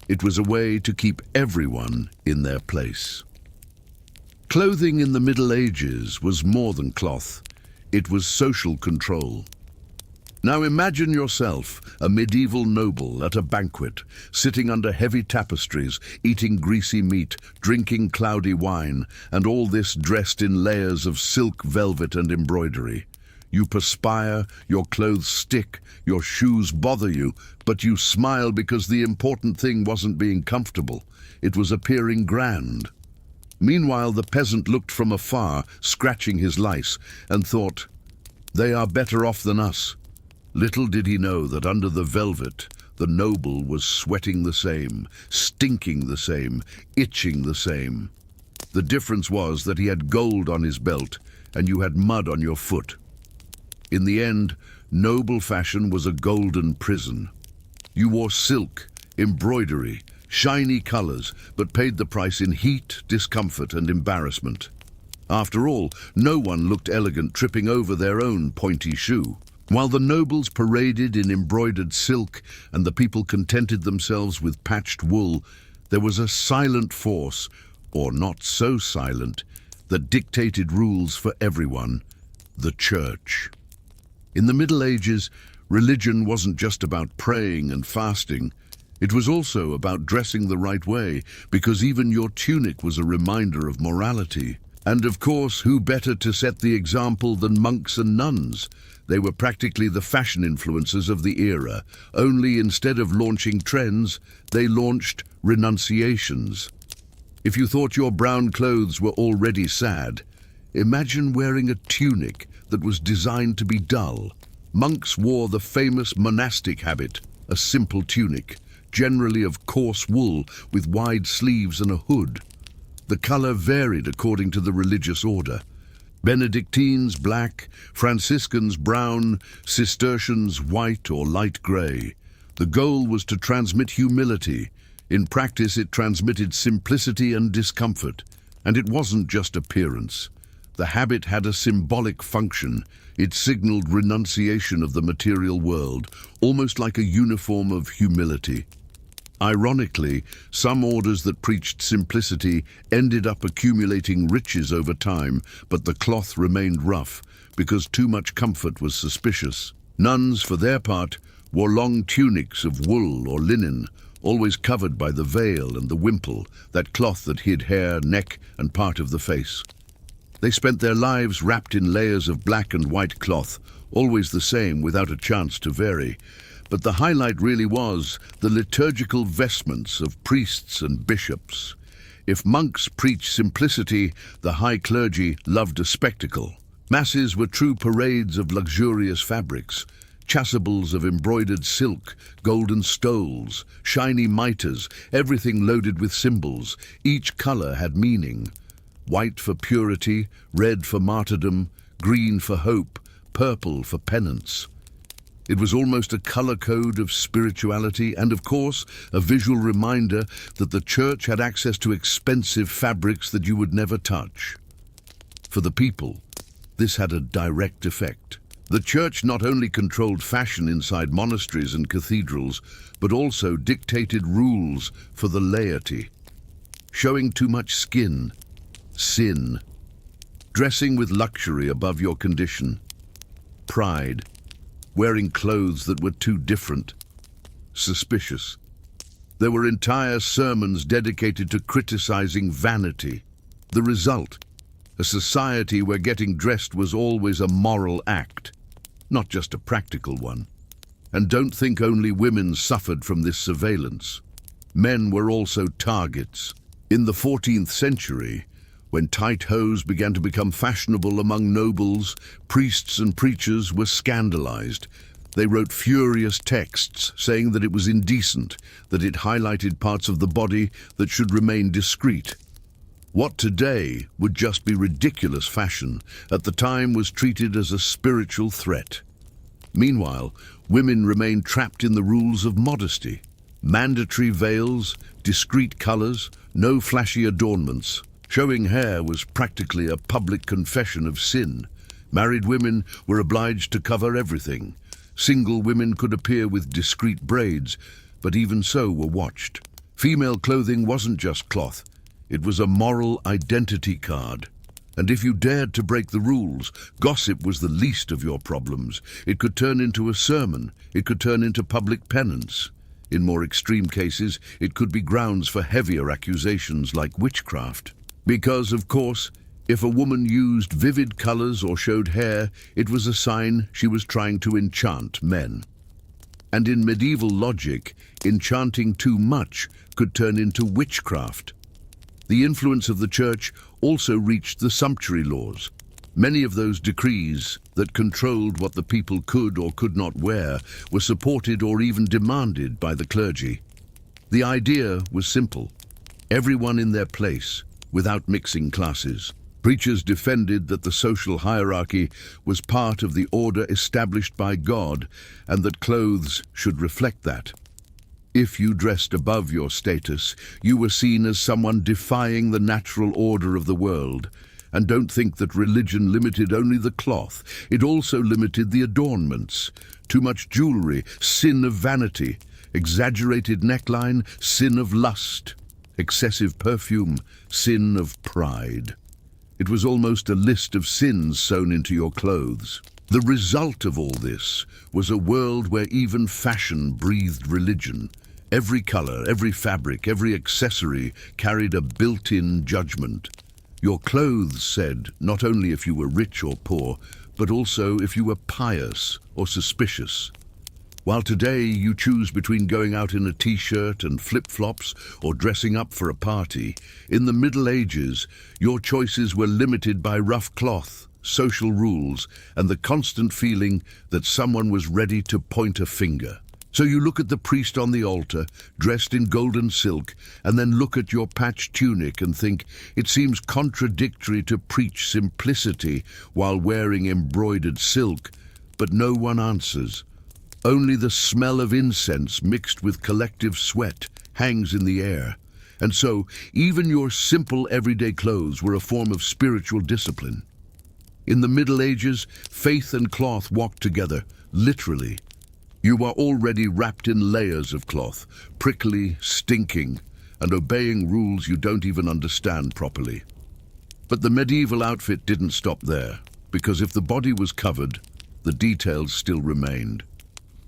It was a way to keep everyone in their place. Clothing in the Middle Ages was more than cloth. It was social control. Now imagine yourself, a medieval noble at a banquet, sitting under heavy tapestries, eating greasy meat, drinking cloudy wine, and all this dressed in layers of silk, velvet, and embroidery. You perspire, your clothes stick, your shoes bother you, but you smile because the important thing wasn't being comfortable. It was appearing grand. Meanwhile, the peasant looked from afar, scratching his lice, and thought, "They are better off than us." Little did he know that under the velvet, the noble was sweating the same, stinking the same, itching the same. The difference was that he had gold on his belt and you had mud on your foot. In the end, noble fashion was a golden prison. You wore silk, embroidery, shiny colors, but paid the price in heat, discomfort, and embarrassment. After all, no one looked elegant tripping over their own pointy shoe. While the nobles paraded in embroidered silk and the people contented themselves with patched wool, there was a silent force, or not so silent, that dictated rules for everyone: the church. In the Middle Ages, religion wasn't just about praying and fasting. It was also about dressing the right way, because even your tunic was a reminder of morality. And of course, who better to set the example than monks and nuns? They were practically the fashion influencers of the era, only instead of launching trends, they launched renunciations. If you thought your brown clothes were already sad, imagine wearing a tunic that was designed to be dull. Monks wore the famous monastic habit, a simple tunic, generally of coarse wool with wide sleeves and a hood. The color varied according to the religious order. Benedictines black, Franciscans brown, Cistercians white or light gray. The goal was to transmit humility. In practice, it transmitted simplicity and discomfort. And it wasn't just appearance. The habit had a symbolic function. It signaled renunciation of the material world, almost like a uniform of humility. Ironically, some orders that preached simplicity ended up accumulating riches over time, but the cloth remained rough because too much comfort was suspicious. Nuns, for their part, wore long tunics of wool or linen, always covered by the veil and the wimple, that cloth that hid hair, neck, and part of the face. They spent their lives wrapped in layers of black and white cloth, always the same without a chance to vary. But the highlight really was the liturgical vestments of priests and bishops. If monks preached simplicity, the high clergy loved a spectacle. Masses were true parades of luxurious fabrics, chasubles of embroidered silk, golden stoles, shiny mitres, everything loaded with symbols. Each colour had meaning. White for purity, red for martyrdom, green for hope, purple for penance. It was almost a color code of spirituality and, of course, a visual reminder that the church had access to expensive fabrics that you would never touch. For the people, this had a direct effect. The church not only controlled fashion inside monasteries and cathedrals, but also dictated rules for the laity. Showing too much skin, sin. Dressing with luxury above your condition, pride. Wearing clothes that were too different, suspicious. There were entire sermons dedicated to criticizing vanity. The result, a society where getting dressed was always a moral act, not just a practical one. And don't think only women suffered from this surveillance. Men were also targets. In the 14th century, when tight hose began to become fashionable among nobles, priests and preachers were scandalized. They wrote furious texts saying that it was indecent, that it highlighted parts of the body that should remain discreet. What today would just be ridiculous fashion, at the time was treated as a spiritual threat. Meanwhile, women remained trapped in the rules of modesty. Mandatory veils, discreet colors, no flashy adornments. Showing hair was practically a public confession of sin. Married women were obliged to cover everything. Single women could appear with discreet braids, but even so were watched. Female clothing wasn't just cloth. It was a moral identity card. And if you dared to break the rules, gossip was the least of your problems. It could turn into a sermon. It could turn into public penance. In more extreme cases, it could be grounds for heavier accusations like witchcraft. Because, of course, if a woman used vivid colors or showed hair, it was a sign she was trying to enchant men. And in medieval logic, enchanting too much could turn into witchcraft. The influence of the church also reached the sumptuary laws. Many of those decrees that controlled what the people could or could not wear were supported or even demanded by the clergy. The idea was simple: everyone in their place, without mixing classes. Preachers defended that the social hierarchy was part of the order established by God and that clothes should reflect that. If you dressed above your status, you were seen as someone defying the natural order of the world. And don't think that religion limited only the cloth. It also limited the adornments. Too much jewelry, sin of vanity. Exaggerated neckline, sin of lust. Excessive perfume, sin of pride. It was almost a list of sins sewn into your clothes. The result of all this was a world where even fashion breathed religion. Every color, every fabric, every accessory carried a built-in judgment. Your clothes said not only if you were rich or poor, but also if you were pious or suspicious. While today you choose between going out in a t-shirt and flip-flops or dressing up for a party, in the Middle Ages, your choices were limited by rough cloth, social rules, and the constant feeling that someone was ready to point a finger. So you look at the priest on the altar, dressed in golden silk, and then look at your patched tunic and think it seems contradictory to preach simplicity while wearing embroidered silk, but no one answers. Only the smell of incense mixed with collective sweat hangs in the air. And so, even your simple everyday clothes were a form of spiritual discipline. In the Middle Ages, faith and cloth walked together, literally. You are already wrapped in layers of cloth, prickly, stinking, and obeying rules you don't even understand properly. But the medieval outfit didn't stop there, because if the body was covered, the details still remained.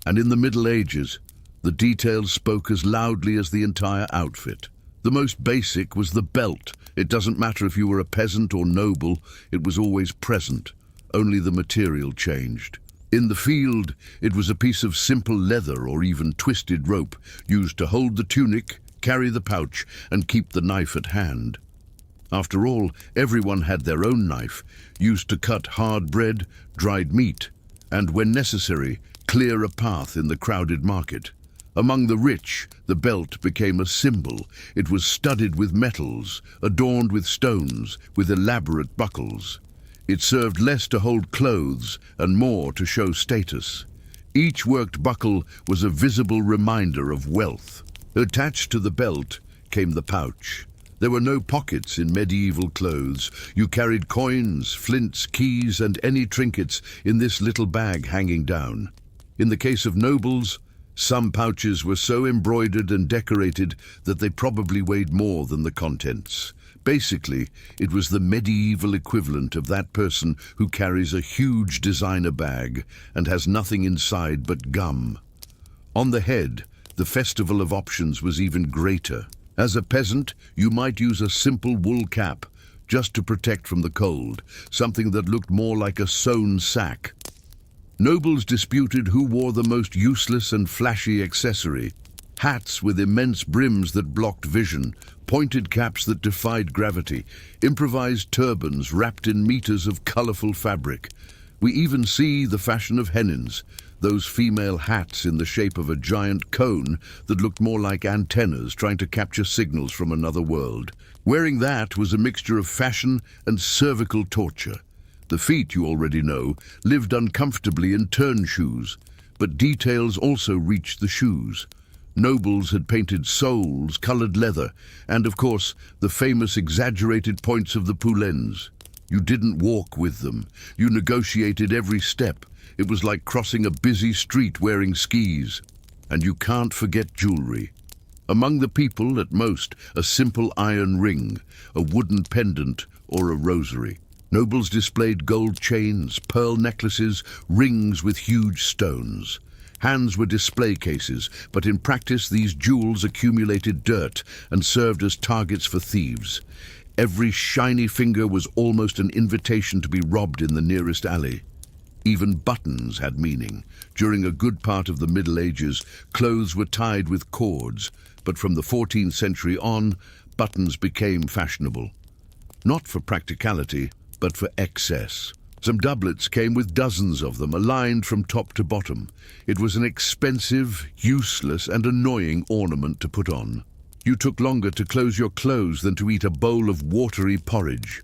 And in the Middle Ages, the details spoke as loudly as the entire outfit. The most basic was the belt. It doesn't matter if you were a peasant or noble, it was always present. Only the material changed. In the field, it was a piece of simple leather or even twisted rope used to hold the tunic, carry the pouch, and keep the knife at hand. After all, everyone had their own knife, used to cut hard bread, dried meat, and, when necessary, clear a path in the crowded market. Among the rich, the belt became a symbol. It was studded with metals, adorned with stones, with elaborate buckles. It served less to hold clothes and more to show status. Each worked buckle was a visible reminder of wealth. Attached to the belt came the pouch. There were no pockets in medieval clothes. You carried coins, flints, keys, and any trinkets in this little bag hanging down. In the case of nobles, some pouches were so embroidered and decorated that they probably weighed more than the contents. Basically, it was the medieval equivalent of that person who carries a huge designer bag and has nothing inside but gum. On the head, the festival of options was even greater. As a peasant, you might use a simple wool cap just to protect from the cold, something that looked more like a sewn sack. Nobles disputed who wore the most useless and flashy accessory. Hats with immense brims that blocked vision, pointed caps that defied gravity, improvised turbans wrapped in meters of colorful fabric. We even see the fashion of hennins, those female hats in the shape of a giant cone that looked more like antennas trying to capture signals from another world. Wearing that was a mixture of fashion and cervical torture. The feet, you already know, lived uncomfortably in turn shoes, but details also reached the shoes. Nobles had painted soles, colored leather, and, of course, the famous exaggerated points of the poulains. You didn't walk with them. You negotiated every step. It was like crossing a busy street wearing skis. And you can't forget jewelry. Among the people, at most, a simple iron ring, a wooden pendant, or a rosary. Nobles displayed gold chains, pearl necklaces, rings with huge stones. Hands were display cases, but in practice these jewels accumulated dirt and served as targets for thieves. Every shiny finger was almost an invitation to be robbed in the nearest alley. Even buttons had meaning. During a good part of the Middle Ages, clothes were tied with cords, but from the 14th century on, buttons became fashionable. Not for practicality, but for excess. Some doublets came with dozens of them, aligned from top to bottom. It was an expensive, useless, and annoying ornament to put on. You took longer to close your clothes than to eat a bowl of watery porridge.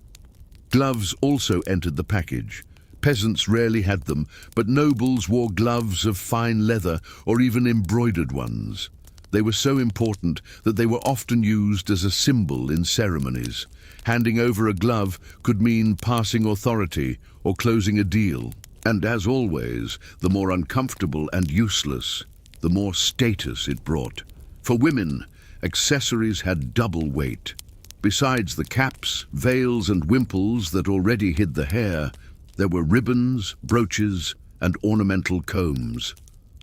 Gloves also entered the package. Peasants rarely had them, but nobles wore gloves of fine leather or even embroidered ones. They were so important that they were often used as a symbol in ceremonies. Handing over a glove could mean passing authority or closing a deal. And as always, the more uncomfortable and useless, the more status it brought. For women, accessories had double weight. Besides the caps, veils, and wimples that already hid the hair, there were ribbons, brooches, and ornamental combs.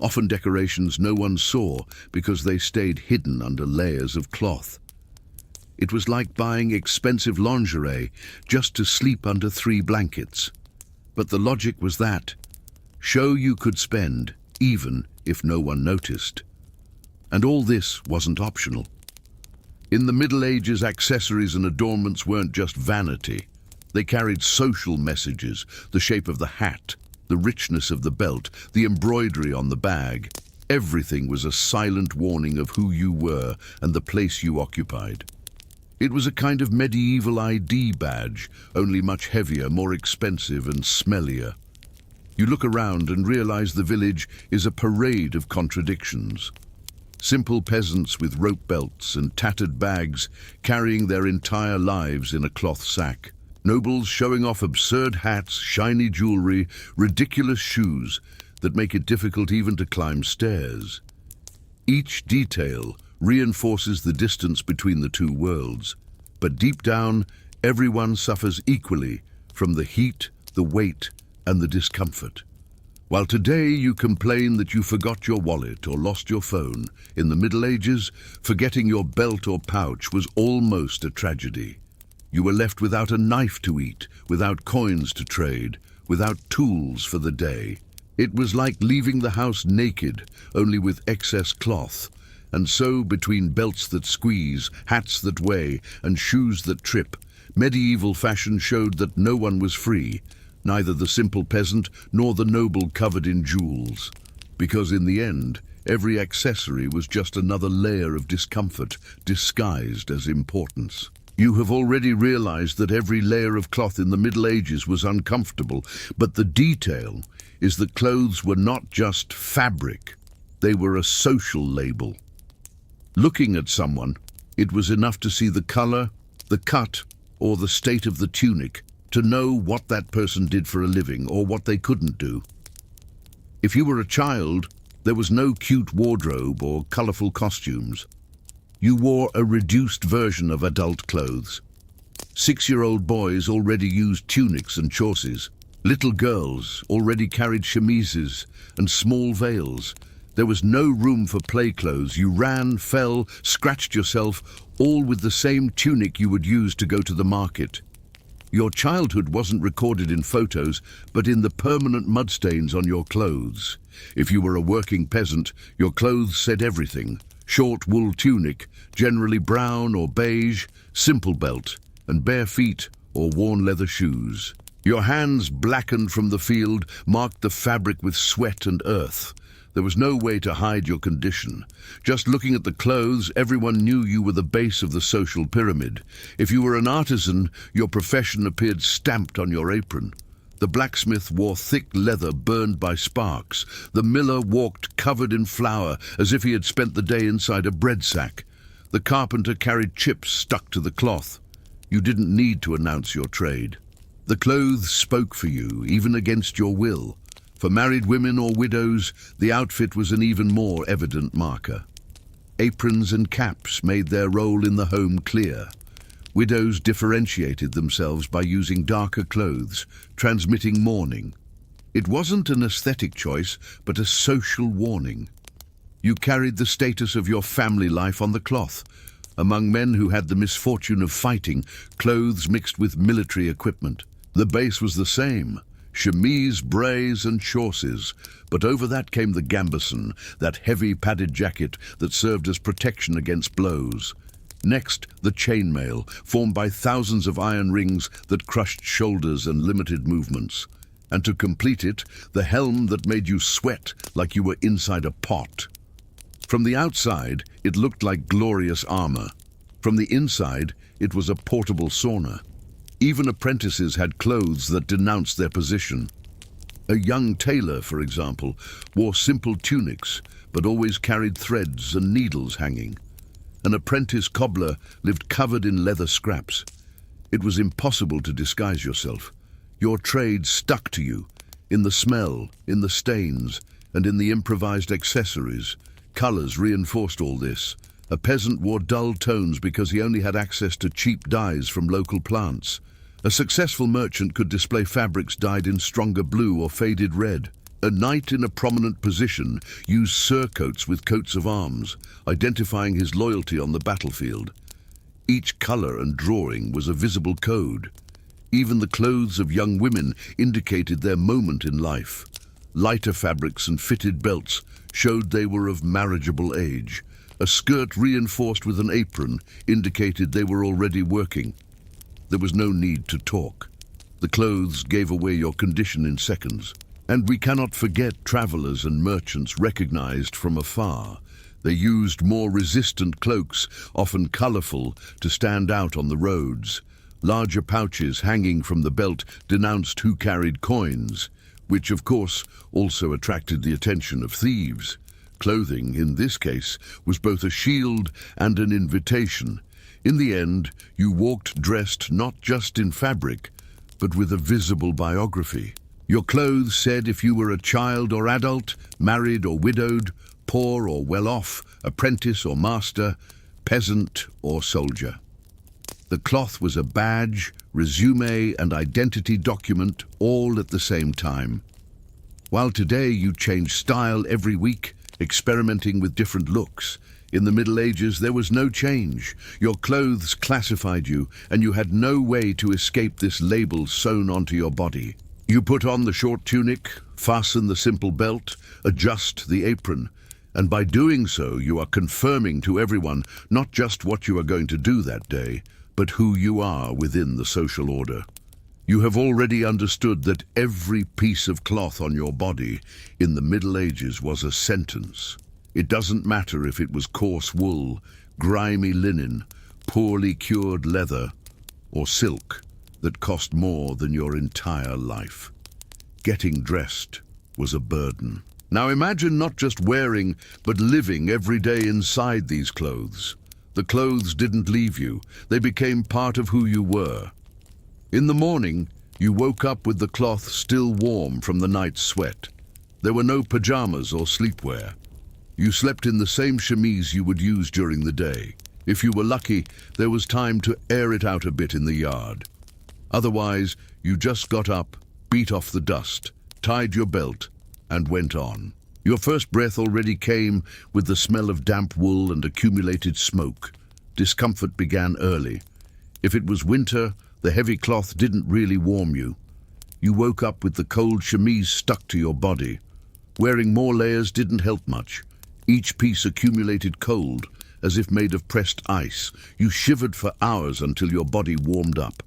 Often decorations no one saw because they stayed hidden under layers of cloth. It was like buying expensive lingerie just to sleep under 3 blankets. But the logic was that show you could spend, even if no one noticed. And all this wasn't optional. In the Middle Ages, accessories and adornments weren't just vanity. They carried social messages, the shape of the hat, the richness of the belt, the embroidery on the bag. Everything was a silent warning of who you were and the place you occupied. It was a kind of medieval ID badge, only much heavier, more expensive and smellier. You look around and realize the village is a parade of contradictions. Simple peasants with rope belts and tattered bags carrying their entire lives in a cloth sack. Nobles showing off absurd hats, shiny jewelry, ridiculous shoes that make it difficult even to climb stairs. Each detail reinforces the distance between the two worlds, but deep down, everyone suffers equally from the heat, the weight, and the discomfort. While today you complain that you forgot your wallet or lost your phone, in the Middle Ages, forgetting your belt or pouch was almost a tragedy. You were left without a knife to eat, without coins to trade, without tools for the day. It was like leaving the house naked, only with excess cloth. And so, between belts that squeeze, hats that weigh, and shoes that trip, medieval fashion showed that no one was free, neither the simple peasant nor the noble covered in jewels. Because in the end, every accessory was just another layer of discomfort disguised as importance. You have already realized that every layer of cloth in the Middle Ages was uncomfortable, but the detail is that clothes were not just fabric, they were a social label. Looking at someone, it was enough to see the color, the cut, or the state of the tunic to know what that person did for a living or what they couldn't do. If you were a child, there was no cute wardrobe or colorful costumes. You wore a reduced version of adult clothes. 6-year-old boys already used tunics and chausses. Little girls already carried chemises and small veils. There was no room for play clothes. You ran, fell, scratched yourself, all with the same tunic you would use to go to the market. Your childhood wasn't recorded in photos, but in the permanent mud stains on your clothes. If you were a working peasant, your clothes said everything. Short wool tunic, generally brown or beige, simple belt, and bare feet or worn leather shoes. Your hands, blackened from the field, marked the fabric with sweat and earth. There was no way to hide your condition. Just looking at the clothes, everyone knew you were the base of the social pyramid. If you were an artisan, your profession appeared stamped on your apron. The blacksmith wore thick leather burned by sparks. The miller walked covered in flour, as if he had spent the day inside a bread sack. The carpenter carried chips stuck to the cloth. You didn't need to announce your trade. The clothes spoke for you, even against your will. For married women or widows, the outfit was an even more evident marker. Aprons and caps made their role in the home clear. Widows differentiated themselves by using darker clothes, transmitting mourning. It wasn't an aesthetic choice, but a social warning. You carried the status of your family life on the cloth. Among men who had the misfortune of fighting, clothes mixed with military equipment. The base was the same. Chemise, brays and chausses, but over that came the gambeson, that heavy padded jacket that served as protection against blows. Next, the chainmail, formed by thousands of iron rings that crushed shoulders and limited movements. And to complete it, the helm that made you sweat like you were inside a pot. From the outside, it looked like glorious armor. From the inside, it was a portable sauna. Even apprentices had clothes that denounced their position. A young tailor, for example, wore simple tunics, but always carried threads and needles hanging. An apprentice cobbler lived covered in leather scraps. It was impossible to disguise yourself. Your trade stuck to you, in the smell, in the stains, and in the improvised accessories. Colors reinforced all this. A peasant wore dull tones because he only had access to cheap dyes from local plants. A successful merchant could display fabrics dyed in stronger blue or faded red. A knight in a prominent position used surcoats with coats of arms, identifying his loyalty on the battlefield. Each color and drawing was a visible code. Even the clothes of young women indicated their moment in life. Lighter fabrics and fitted belts showed they were of marriageable age. A skirt reinforced with an apron indicated they were already working. There was no need to talk. The clothes gave away your condition in seconds. And we cannot forget travelers and merchants recognized from afar. They used more resistant cloaks, often colorful, to stand out on the roads. Larger pouches hanging from the belt denounced who carried coins, which of course also attracted the attention of thieves. Clothing, in this case, was both a shield and an invitation. In the end, you walked dressed not just in fabric, but with a visible biography. Your clothes said if you were a child or adult, married or widowed, poor or well-off, apprentice or master, peasant or soldier. The cloth was a badge, resume, and identity document all at the same time. While today you change style every week, experimenting with different looks, in the Middle Ages there was no change. Your clothes classified you, and you had no way to escape this label sewn onto your body. You put on the short tunic, fasten the simple belt, adjust the apron, and by doing so you are confirming to everyone not just what you are going to do that day, but who you are within the social order. You have already understood that every piece of cloth on your body in the Middle Ages was a sentence. It doesn't matter if it was coarse wool, grimy linen, poorly cured leather, or silk that cost more than your entire life. Getting dressed was a burden. Now imagine not just wearing, but living every day inside these clothes. The clothes didn't leave you. They became part of who you were. In the morning, you woke up with the cloth still warm from the night's sweat. There were no pajamas or sleepwear. You slept in the same chemise you would use during the day. If you were lucky, there was time to air it out a bit in the yard. Otherwise, you just got up, beat off the dust, tied your belt, and went on. Your first breath already came with the smell of damp wool and accumulated smoke. Discomfort began early. If it was winter, The heavy cloth didn't really warm you. You woke up with the cold chemise stuck to your body. Wearing more layers didn't help much. Each piece accumulated cold, as if made of pressed ice. You shivered for hours until your body warmed up.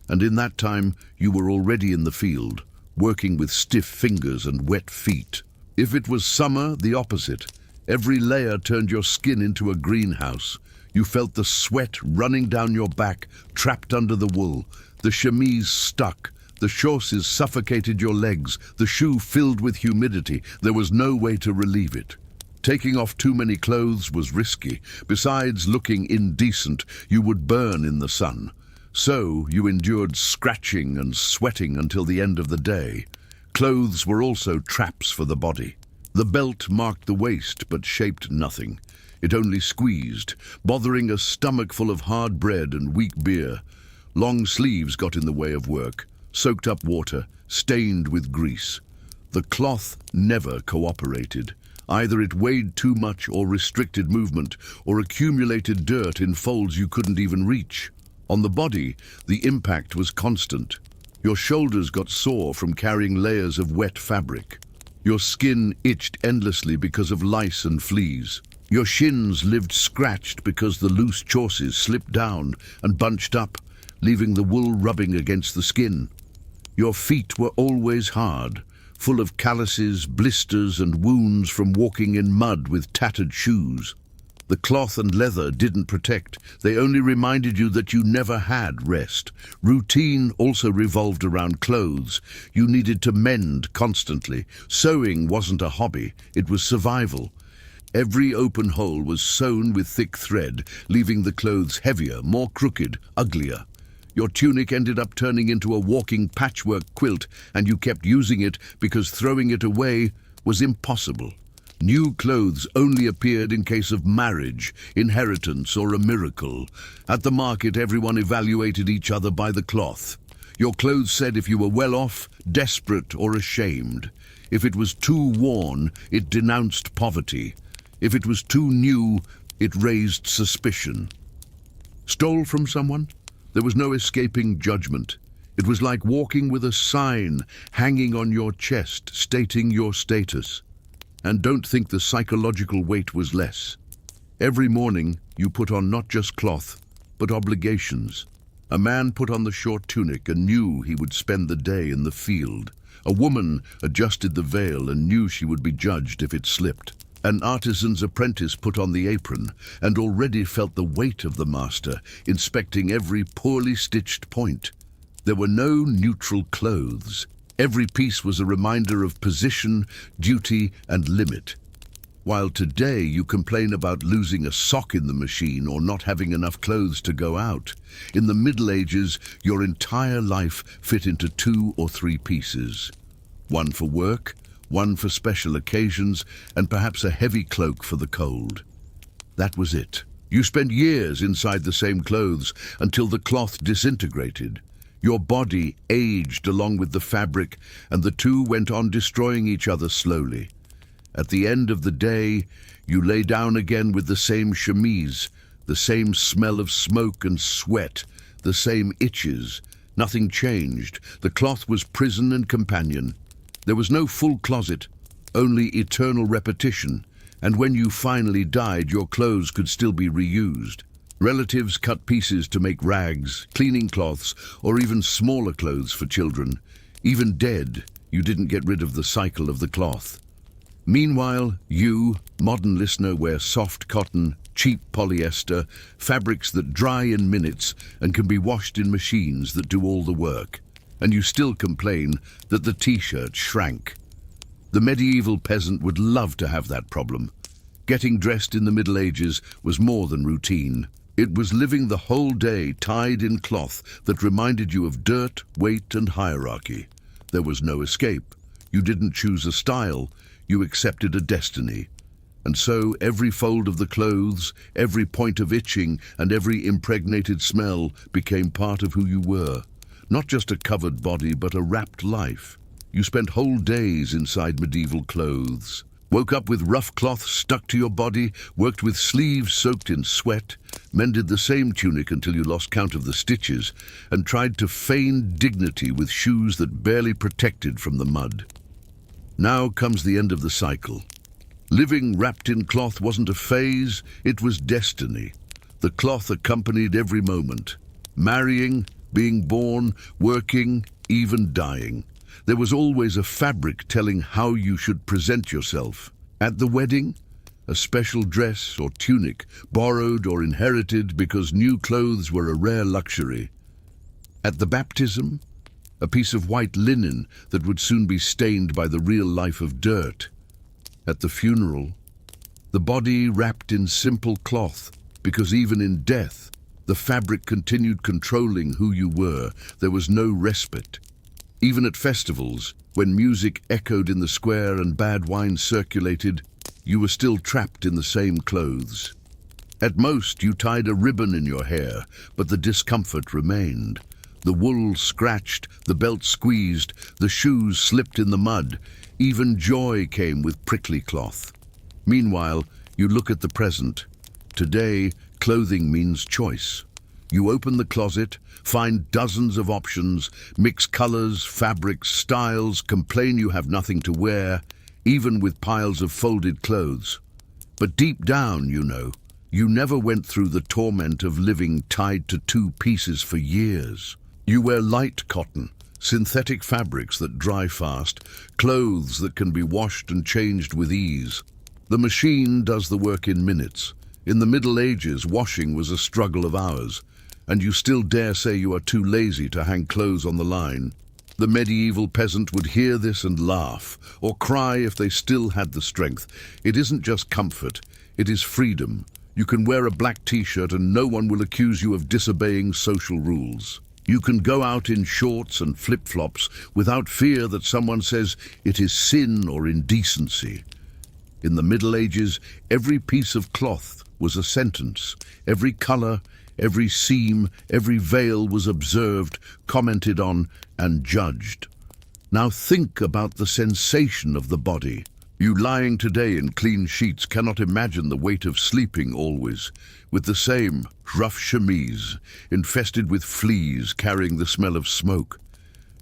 And in that time, you were already in the field, working with stiff fingers and wet feet. If it was summer, the opposite. Every layer turned your skin into a greenhouse. You felt the sweat running down your back, trapped under the wool. The chemise stuck. The chausses suffocated your legs. The shoe filled with humidity. There was no way to relieve it. Taking off too many clothes was risky. Besides looking indecent, you would burn in the sun. So you endured scratching and sweating until the end of the day. Clothes were also traps for the body. The belt marked the waist but shaped nothing. It only squeezed, bothering a stomach full of hard bread and weak beer. Long sleeves got in the way of work, soaked up water, stained with grease. The cloth never cooperated. Either it weighed too much or restricted movement, or accumulated dirt in folds you couldn't even reach. On the body, the impact was constant. Your shoulders got sore from carrying layers of wet fabric. Your skin itched endlessly because of lice and fleas. Your shins lived scratched because the loose chausses slipped down and bunched up, leaving the wool rubbing against the skin. Your feet were always hard, full of calluses, blisters, and wounds from walking in mud with tattered shoes. The cloth and leather didn't protect. They only reminded you that you never had rest. Routine also revolved around clothes. You needed to mend constantly. Sewing wasn't a hobby, it was survival. Every open hole was sewn with thick thread, leaving the clothes heavier, more crooked, uglier. Your tunic ended up turning into a walking patchwork quilt, and you kept using it because throwing it away was impossible. New clothes only appeared in case of marriage, inheritance, or a miracle. At the market, everyone evaluated each other by the cloth. Your clothes said if you were well off, desperate, or ashamed. If it was too worn, it denounced poverty. If it was too new, it raised suspicion. Stole from someone? There was no escaping judgment. It was like walking with a sign hanging on your chest, stating your status. And don't think the psychological weight was less. Every morning, you put on not just cloth, but obligations. A man put on the short tunic and knew he would spend the day in the field. A woman adjusted the veil and knew she would be judged if it slipped. An artisan's apprentice put on the apron and already felt the weight of the master, inspecting every poorly stitched point. There were no neutral clothes. Every piece was a reminder of position, duty, and limit. While today you complain about losing a sock in the machine or not having enough clothes to go out, in the Middle Ages, your entire life fit into 2 or 3 pieces. One for work, one for special occasions, and perhaps a heavy cloak for the cold. That was it. You spent years inside the same clothes until the cloth disintegrated. Your body aged along with the fabric, and the two went on destroying each other slowly. At the end of the day, you lay down again with the same chemise, the same smell of smoke and sweat, the same itches. Nothing changed. The cloth was prison and companion. There was no full closet, only eternal repetition, and when you finally died, your clothes could still be reused. Relatives cut pieces to make rags, cleaning cloths, or even smaller clothes for children. Even dead, you didn't get rid of the cycle of the cloth. Meanwhile, you, modern listener, wear soft cotton, cheap polyester, fabrics that dry in minutes and can be washed in machines that do all the work. And you still complain that the t-shirt shrank. The medieval peasant would love to have that problem. Getting dressed in the Middle Ages was more than routine. It was living the whole day tied in cloth that reminded you of dirt, weight, and hierarchy. There was no escape. You didn't choose a style, you accepted a destiny. And so every fold of the clothes, every point of itching, and every impregnated smell became part of who you were. Not just a covered body, but a wrapped life. You spent whole days inside medieval clothes. Woke up with rough cloth stuck to your body, worked with sleeves soaked in sweat, mended the same tunic until you lost count of the stitches, and tried to feign dignity with shoes that barely protected from the mud. Now comes the end of the cycle. Living wrapped in cloth wasn't a phase, it was destiny. The cloth accompanied every moment. Marrying, being born, working, even dying. There was always a fabric telling how you should present yourself. At the wedding, a special dress or tunic, borrowed or inherited because new clothes were a rare luxury. At the baptism, a piece of white linen that would soon be stained by the real life of dirt. At the funeral, the body wrapped in simple cloth, because even in death, the fabric continued controlling who you were. There was no respite. Even at festivals, when music echoed in the square and bad wine circulated, you were still trapped in the same clothes. At most, you tied a ribbon in your hair, but the discomfort remained. The wool scratched, the belt squeezed, the shoes slipped in the mud. Even joy came with prickly cloth. Meanwhile, you look at the present. Today, clothing means choice. You open the closet, find dozens of options, mix colors, fabrics, styles, complain you have nothing to wear, even with piles of folded clothes. But deep down, you know, you never went through the torment of living tied to two pieces for years. You wear light cotton, synthetic fabrics that dry fast, clothes that can be washed and changed with ease. The machine does the work in minutes. In the Middle Ages, washing was a struggle of hours, and you still dare say you are too lazy to hang clothes on the line. The medieval peasant would hear this and laugh, or cry if they still had the strength. It isn't just comfort, it is freedom. You can wear a black t-shirt and no one will accuse you of disobeying social rules. You can go out in shorts and flip-flops without fear that someone says it is sin or indecency. In the Middle Ages, every piece of cloth was a sentence. Every color, every seam, every veil was observed, commented on, and judged. Now think about the sensation of the body. You lying today in clean sheets cannot imagine the weight of sleeping always, with the same rough chemise, infested with fleas carrying the smell of smoke.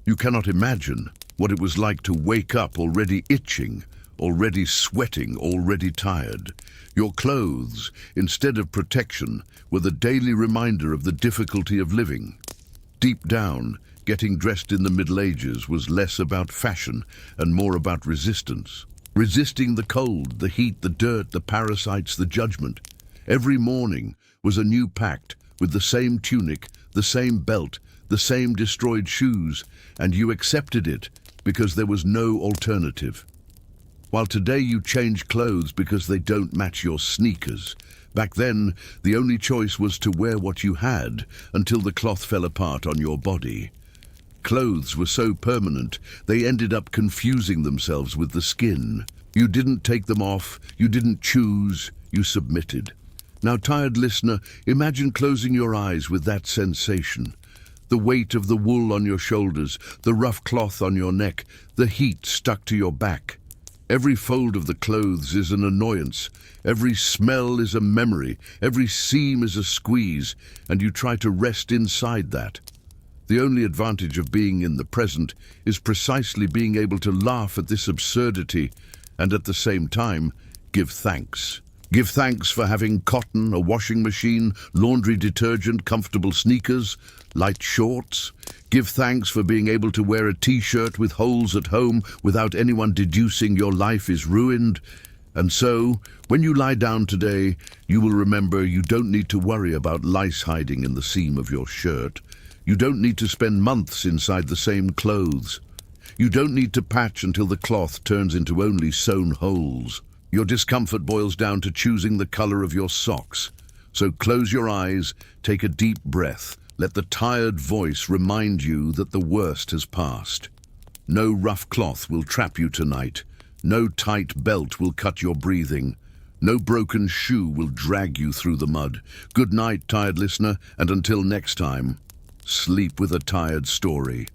You cannot imagine what it was like to wake up already itching, already sweating, already tired. Your clothes, instead of protection, were the daily reminder of the difficulty of living. Deep down, getting dressed in the Middle Ages was less about fashion and more about resistance. Resisting the cold, the heat, the dirt, the parasites, the judgment. Every morning was a new pact with the same tunic, the same belt, the same destroyed shoes, and you accepted it because there was no alternative. While today you change clothes because they don't match your sneakers. Back then, the only choice was to wear what you had until the cloth fell apart on your body. Clothes were so permanent, they ended up confusing themselves with the skin. You didn't take them off, you didn't choose, you submitted. Now, tired listener, imagine closing your eyes with that sensation. The weight of the wool on your shoulders, the rough cloth on your neck, the heat stuck to your back. Every fold of the clothes is an annoyance. Every smell is a memory. Every seam is a squeeze, and you try to rest inside that. The only advantage of being in the present is precisely being able to laugh at this absurdity and at the same time give thanks. Give thanks for having cotton, a washing machine, laundry detergent, comfortable sneakers, light shorts. Give thanks for being able to wear a t-shirt with holes at home without anyone deducing your life is ruined. And so, when you lie down today, you will remember you don't need to worry about lice hiding in the seam of your shirt. You don't need to spend months inside the same clothes. You don't need to patch until the cloth turns into only sewn holes. Your discomfort boils down to choosing the color of your socks. So close your eyes, take a deep breath. Let the tired voice remind you that the worst has passed. No rough cloth will trap you tonight. No tight belt will cut your breathing. No broken shoe will drag you through the mud. Good night, tired listener, and until next time, sleep with a tired story.